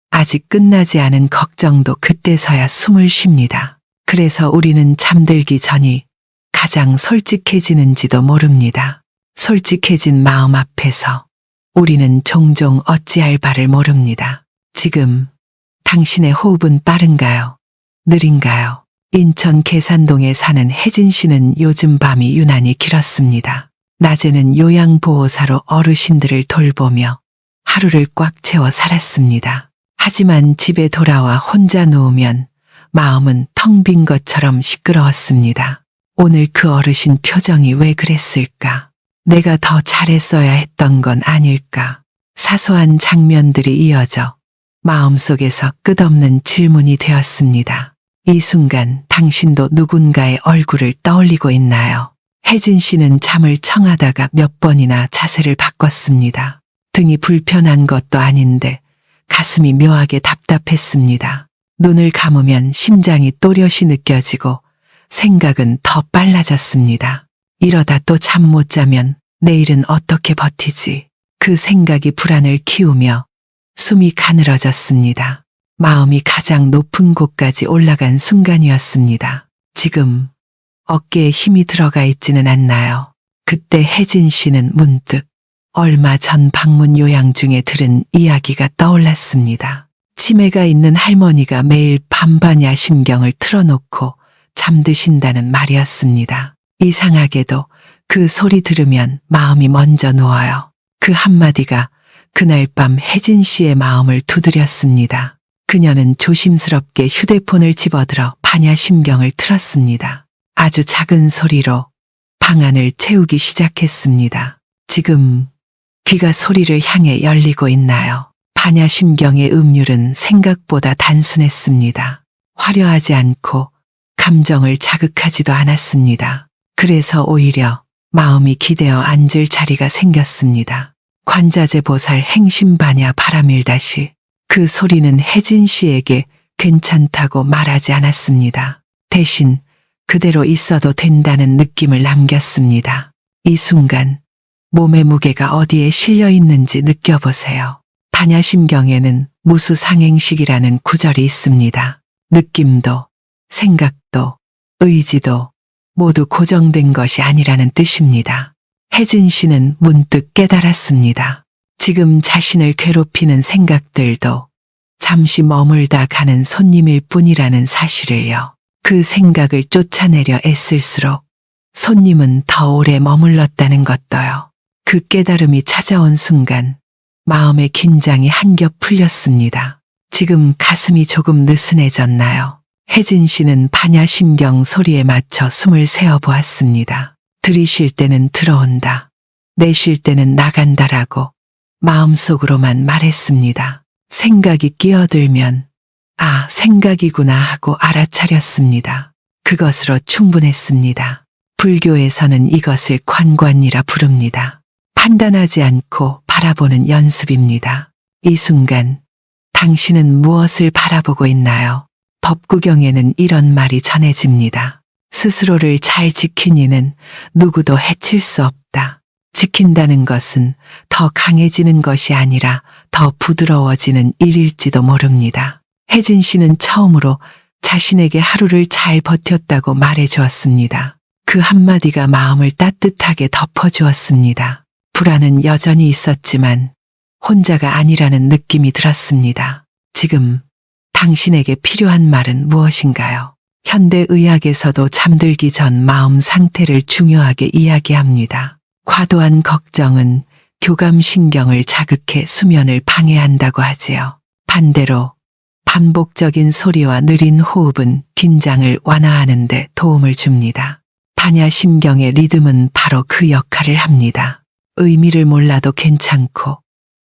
아직 끝나지 않은 걱정도 그때서야 숨을 쉽니다. 그래서 우리는 잠들기 전이 가장 솔직해지는지도 모릅니다. 솔직해진 마음 앞에서 우리는 종종 어찌할 바를 모릅니다. 지금 당신의 호흡은 빠른가요? 느린가요? 인천 계산동에 사는 혜진 씨는 요즘 밤이 유난히 길었습니다. 낮에는 요양보호사로 어르신들을 돌보며 하루를 꽉 채워 살았습니다. 하지만 집에 돌아와 혼자 누우면 마음은 텅 빈 것처럼 시끄러웠습니다. 오늘 그 어르신 표정이 왜 그랬을까? 내가 더 잘했어야 했던 건 아닐까? 사소한 장면들이 이어져 마음속에서 끝없는 질문이 되었습니다. 이 순간 당신도 누군가의 얼굴을 떠올리고 있나요? 혜진 씨는 잠을 청하다가 몇 번이나 자세를 바꿨습니다. 등이 불편한 것도 아닌데 가슴이 묘하게 답답했습니다. 눈을 감으면 심장이 또렷이 느껴지고 생각은 더 빨라졌습니다. 이러다 또 잠 못 자면 내일은 어떻게 버티지? 그 생각이 불안을 키우며 숨이 가늘어졌습니다. 마음이 가장 높은 곳까지 올라간 순간이었습니다. 지금 어깨에 힘이 들어가 있지는 않나요? 그때 혜진 씨는 문득 얼마 전 방문 요양 중에 들은 이야기가 떠올랐습니다. 치매가 있는 할머니가 매일 반야심경을 틀어놓고 잠드신다는 말이었습니다. 이상하게도 그 소리 들으면 마음이 먼저 누워요. 그 한마디가 그날 밤 혜진 씨의 마음을 두드렸습니다. 그녀는 조심스럽게 휴대폰을 집어들어 반야심경을 틀었습니다. 아주 작은 소리로 방 안을 채우기 시작했습니다. 지금 귀가 소리를 향해 열리고 있나요? 반야심경의 음률은 생각보다 단순했습니다. 화려하지 않고 감정을 자극하지도 않았습니다. 그래서 오히려 마음이 기대어 앉을 자리가 생겼습니다. 관자재 보살 행심반야 바라밀다시. 그 소리는 혜진 씨에게 괜찮다고 말하지 않았습니다. 대신 그대로 있어도 된다는 느낌을 남겼습니다. 이 순간 몸의 무게가 어디에 실려 있는지 느껴보세요. 반야심경에는 무수상행식이라는 구절이 있습니다. 느낌도 생각도 의지도 모두 고정된 것이 아니라는 뜻입니다. 혜진 씨는 문득 깨달았습니다. 지금 자신을 괴롭히는 생각들도 잠시 머물다 가는 손님일 뿐이라는 사실을요. 그 생각을 쫓아내려 애쓸수록 손님은 더 오래 머물렀다는 것도요. 그 깨달음이 찾아온 순간 마음의 긴장이 한겹 풀렸습니다. 지금 가슴이 조금 느슨해졌나요? 혜진 씨는 반야심경 소리에 맞춰 숨을 세어 보았습니다. 들이쉴 때는 들어온다. 내쉴 때는 나간다라고 마음속으로만 말했습니다. 생각이 끼어들면 아, 생각이구나 하고 알아차렸습니다. 그것으로 충분했습니다. 불교에서는 이것을 관관이라 부릅니다. 판단하지 않고 바라보는 연습입니다. 이 순간 당신은 무엇을 바라보고 있나요? 법구경에는 이런 말이 전해집니다. 스스로를 잘 지킨 이는 누구도 해칠 수 없다. 지킨다는 것은 더 강해지는 것이 아니라 더 부드러워지는 일일지도 모릅니다. 혜진 씨는 처음으로 자신에게 하루를 잘 버텼다고 말해 주었습니다. 그 한마디가 마음을 따뜻하게 덮어주었습니다. 불안은 여전히 있었지만 혼자가 아니라는 느낌이 들었습니다. 지금 당신에게 필요한 말은 무엇인가요? 현대의학에서도 잠들기 전 마음 상태를 중요하게 이야기합니다. 과도한 걱정은 교감신경을 자극해 수면을 방해한다고 하지요. 반대로 반복적인 소리와 느린 호흡은 긴장을 완화하는 데 도움을 줍니다. 반야심경의 리듬은 바로 그 역할을 합니다. 의미를 몰라도 괜찮고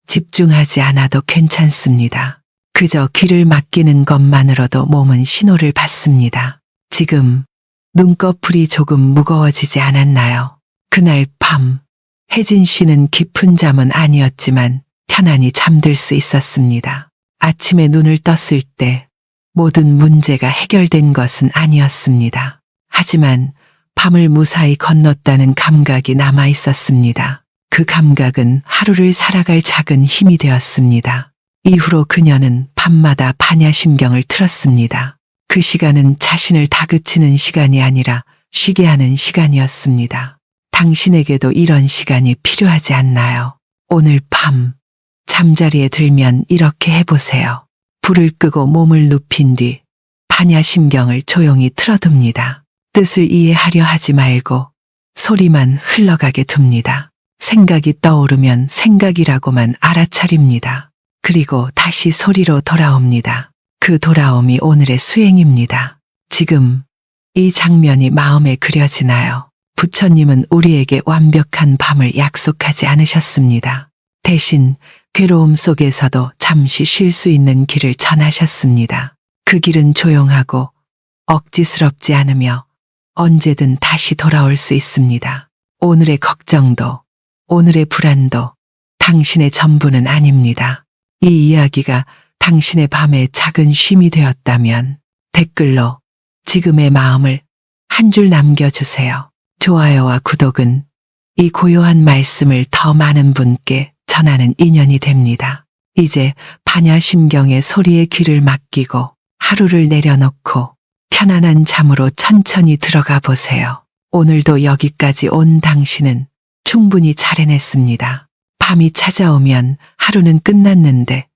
집중하지 않아도 괜찮습니다. 그저 귀를 맡기는 것만으로도 몸은 신호를 받습니다. 지금 눈꺼풀이 조금 무거워지지 않았나요? 그날 밤 혜진 씨는 깊은 잠은 아니었지만 편안히 잠들 수 있었습니다. 아침에 눈을 떴을 때 모든 문제가 해결된 것은 아니었습니다. 하지만 밤을 무사히 건넜다는 감각이 남아 있었습니다. 그 감각은 하루를 살아갈 작은 힘이 되었습니다. 이후로 그녀는 밤마다 반야심경을 틀었습니다. 그 시간은 자신을 다그치는 시간이 아니라 쉬게 하는 시간이었습니다. 당신에게도 이런 시간이 필요하지 않나요? 오늘 밤 잠자리에 들면 이렇게 해보세요. 불을 끄고 몸을 눕힌 뒤 반야심경을 조용히 틀어둡니다. 뜻을 이해하려 하지 말고 소리만 흘러가게 둡니다. 생각이 떠오르면 생각이라고만 알아차립니다. 그리고 다시 소리로 돌아옵니다. 그 돌아옴이 오늘의 수행입니다. 지금 이 장면이 마음에 그려지나요? 부처님은 우리에게 완벽한 밤을 약속하지 않으셨습니다. 대신 괴로움 속에서도 잠시 쉴 수 있는 길을 전하셨습니다. 그 길은 조용하고 억지스럽지 않으며 언제든 다시 돌아올 수 있습니다. 오늘의 걱정도 오늘의 불안도 당신의 전부는 아닙니다. 이 이야기가 당신의 밤에 작은 쉼이 되었다면 댓글로 지금의 마음을 한 줄 남겨주세요. 좋아요와 구독은 이 고요한 말씀을 더 많은 분께 전하는 인연이 됩니다. 이제 반야심경의 소리에 귀를 맡기고 하루를 내려놓고 편안한 잠으로 천천히 들어가 보세요. 오늘도 여기까지 온 당신은 충분히 잘 해냈습니다. 밤이 찾아오면 하루는 끝났는데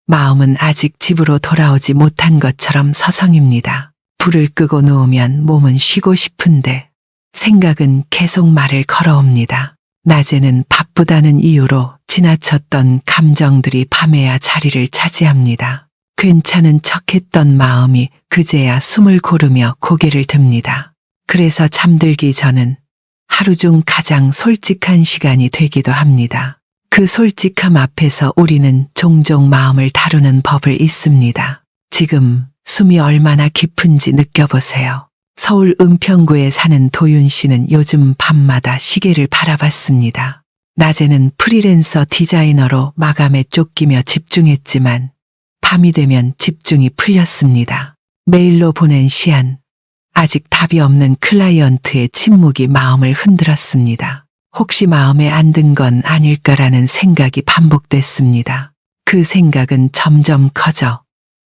마음은 아직 집으로 돌아오지 못한 것처럼 서성입니다. 불을 끄고 누우면 몸은 쉬고 싶은데 생각은 계속 말을 걸어옵니다. 낮에는 바쁘다는 이유로 지나쳤던 감정들이 밤에야 자리를 차지합니다. 괜찮은 척했던 마음이 그제야 숨을 고르며 고개를 듭니다. 그래서 잠들기 전은 하루 중 가장 솔직한 시간이 되기도 합니다. 그 솔직함 앞에서 우리는 종종 마음을 다루는 법을 잊습니다. 지금 숨이 얼마나 깊은지 느껴보세요. 서울 은평구에 사는 도윤 씨는 요즘 밤마다 시계를 바라봤습니다. 낮에는 프리랜서 디자이너로 마감에 쫓기며 집중했지만 밤이 되면 집중이 풀렸습니다. 메일로 보낸 시안, 아직 답이 없는 클라이언트의 침묵이 마음을 흔들었습니다. 혹시 마음에 안 든 건 아닐까라는 생각이 반복됐습니다. 그 생각은 점점 커져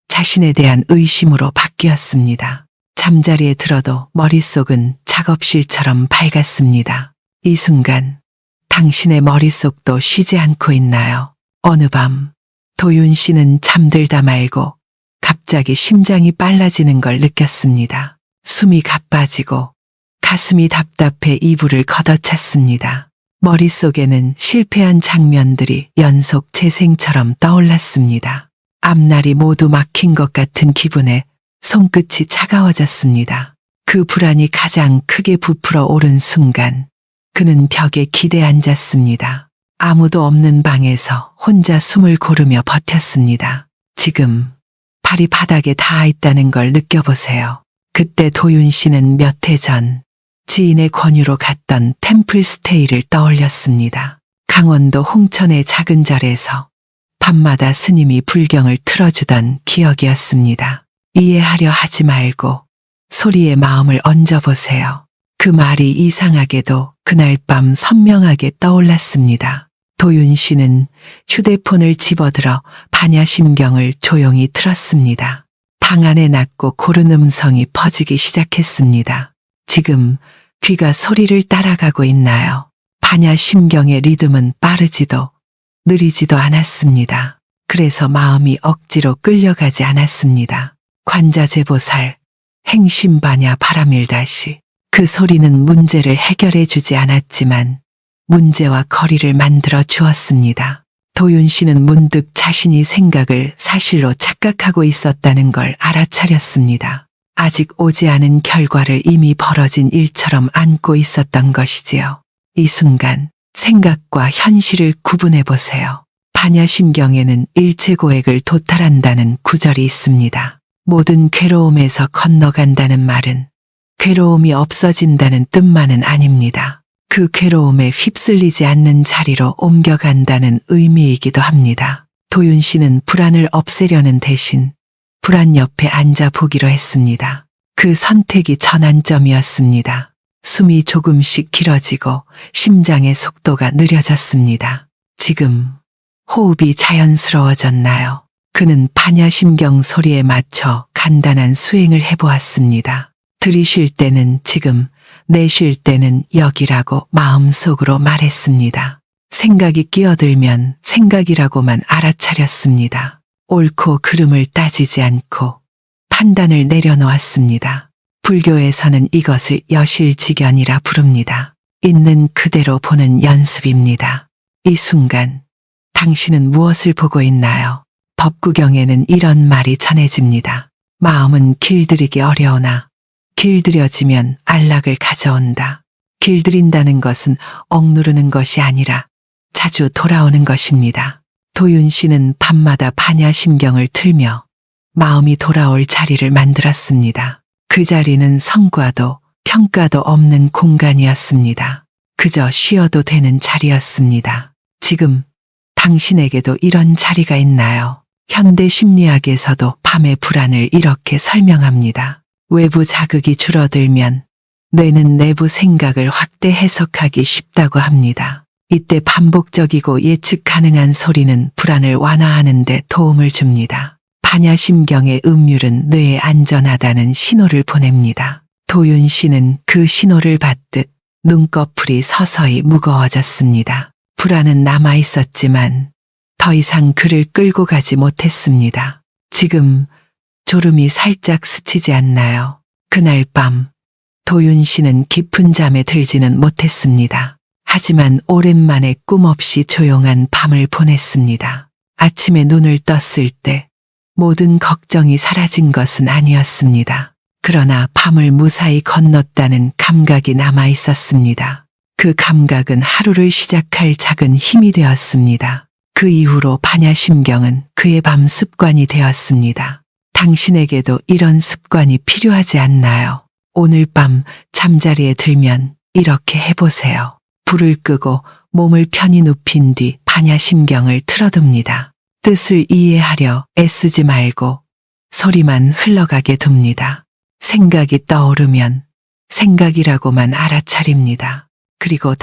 자신에 대한 의심으로 바뀌었습니다. 잠자리에 들어도 머릿속은 작업실처럼 밝았습니다. 이 순간 당신의 머릿속도 쉬지 않고 있나요? 어느 밤 도윤 씨는 잠들다 말고 갑자기 심장이 빨라지는 걸 느꼈습니다. 숨이 가빠지고 가슴이 답답해 이불을 걷어찼습니다. 머릿속에는 실패한 장면들이 연속 재생처럼 떠올랐습니다. 앞날이 모두 막힌 것 같은 기분에 손끝이 차가워졌습니다. 그 불안이 가장 크게 부풀어 오른 순간 그는 벽에 기대 앉았습니다. 아무도 없는 방에서 혼자 숨을 고르며 버텼습니다. 지금 발이 바닥에 닿아 있다는 걸 느껴보세요. 그때 도윤 씨는 몇 해 전 지인의 권유로 갔던 템플스테이를 떠올렸습니다. 강원도 홍천의 작은 절에서 밤마다 스님이 불경을 틀어주던 기억이었습니다. 이해하려 하지 말고 소리에 마음을 얹어보세요. 그 말이 이상하게도 그날 밤 선명하게 떠올랐습니다. 도윤 씨는 휴대폰을 집어들어 반야심경을 조용히 틀었습니다. 방 안에 낮고 고른 음성이 퍼지기 시작했습니다. 지금 귀가 소리를 따라가고 있나요? 반야심경의 리듬은 빠르지도 느리지도 않았습니다. 그래서 마음이 억지로 끌려가지 않았습니다. 관자재보살, 행심반야 바라밀다시. 그 소리는 문제를 해결해 주지 않았지만 문제와 거리를 만들어 주었습니다. 도윤 씨는 문득 자신이 생각을 사실로 착각하고 있었다는 걸 알아차렸습니다. 아직 오지 않은 결과를 이미 벌어진 일처럼 안고 있었던 것이지요. 이 순간 생각과 현실을 구분해 보세요. 반야심경에는 일체고액을 도탈한다는 구절이 있습니다. 모든 괴로움에서 건너간다는 말은 괴로움이 없어진다는 뜻만은 아닙니다. 그 괴로움에 휩쓸리지 않는 자리로 옮겨간다는 의미이기도 합니다. 도윤 씨는 불안을 없애려는 대신 불안 옆에 앉아 보기로 했습니다. 그 선택이 전환점이었습니다. 숨이 조금씩 길어지고 심장의 속도가 느려졌습니다. 지금 호흡이 자연스러워졌나요? 그는 반야심경 소리에 맞춰 간단한 수행을 해보았습니다. 들이쉴 때는 지금, 내쉴 때는 여기라고 마음속으로 말했습니다. 생각이 끼어들면 생각이라고만 알아차렸습니다. 옳고 그름을 따지지 않고 판단을 내려놓았습니다. 불교에서는 이것을 여실직연이라 부릅니다. 있는 그대로 보는 연습입니다. 이 순간 당신은 무엇을 보고 있나요? 법구경에는 이런 말이 전해집니다. 마음은 길들이기 어려우나 길들여지면 안락을 가져온다. 길들인다는 것은 억누르는 것이 아니라 자주 돌아오는 것입니다. 도윤 씨는 밤마다 반야심경을 틀며 마음이 돌아올 자리를 만들었습니다. 그 자리는 성과도 평가도 없는 공간이었습니다. 그저 쉬어도 되는 자리였습니다. 지금 당신에게도 이런 자리가 있나요? 현대 심리학에서도 밤의 불안을 이렇게 설명합니다. 외부 자극이 줄어들면 뇌는 내부 생각을 확대 해석하기 쉽다고 합니다. 이때 반복적이고 예측 가능한 소리는 불안을 완화하는 데 도움을 줍니다. 반야심경의 음률은 뇌에 안전하다는 신호를 보냅니다. 도윤 씨는 그 신호를 받듯 눈꺼풀이 서서히 무거워졌습니다. 불안은 남아있었지만 더 이상 그를 끌고 가지 못했습니다. 지금 졸음이 살짝 스치지 않나요? 그날 밤 도윤 씨는 깊은 잠에 들지는 못했습니다. 하지만 오랜만에 꿈 없이 조용한 밤을 보냈습니다. 아침에 눈을 떴을 때 모든 걱정이 사라진 것은 아니었습니다. 그러나 밤을 무사히 건넜다는 감각이 남아 있었습니다. 그 감각은 하루를 시작할 작은 힘이 되었습니다. 그 이후로 반야심경은 그의 밤 습관이 되었습니다. 당신에게도 이런 습관이 필요하지 않나요? 오늘 밤 잠자리에 들면 이렇게 해보세요. 불을 끄고 몸을 편히 눕힌 뒤 반야심경을 틀어둡니다. 뜻을 이해하려 애쓰지 말고 소리만 흘러가게 둡니다. 생각이 떠오르면 생각이라고만 알아차립니다. 그리고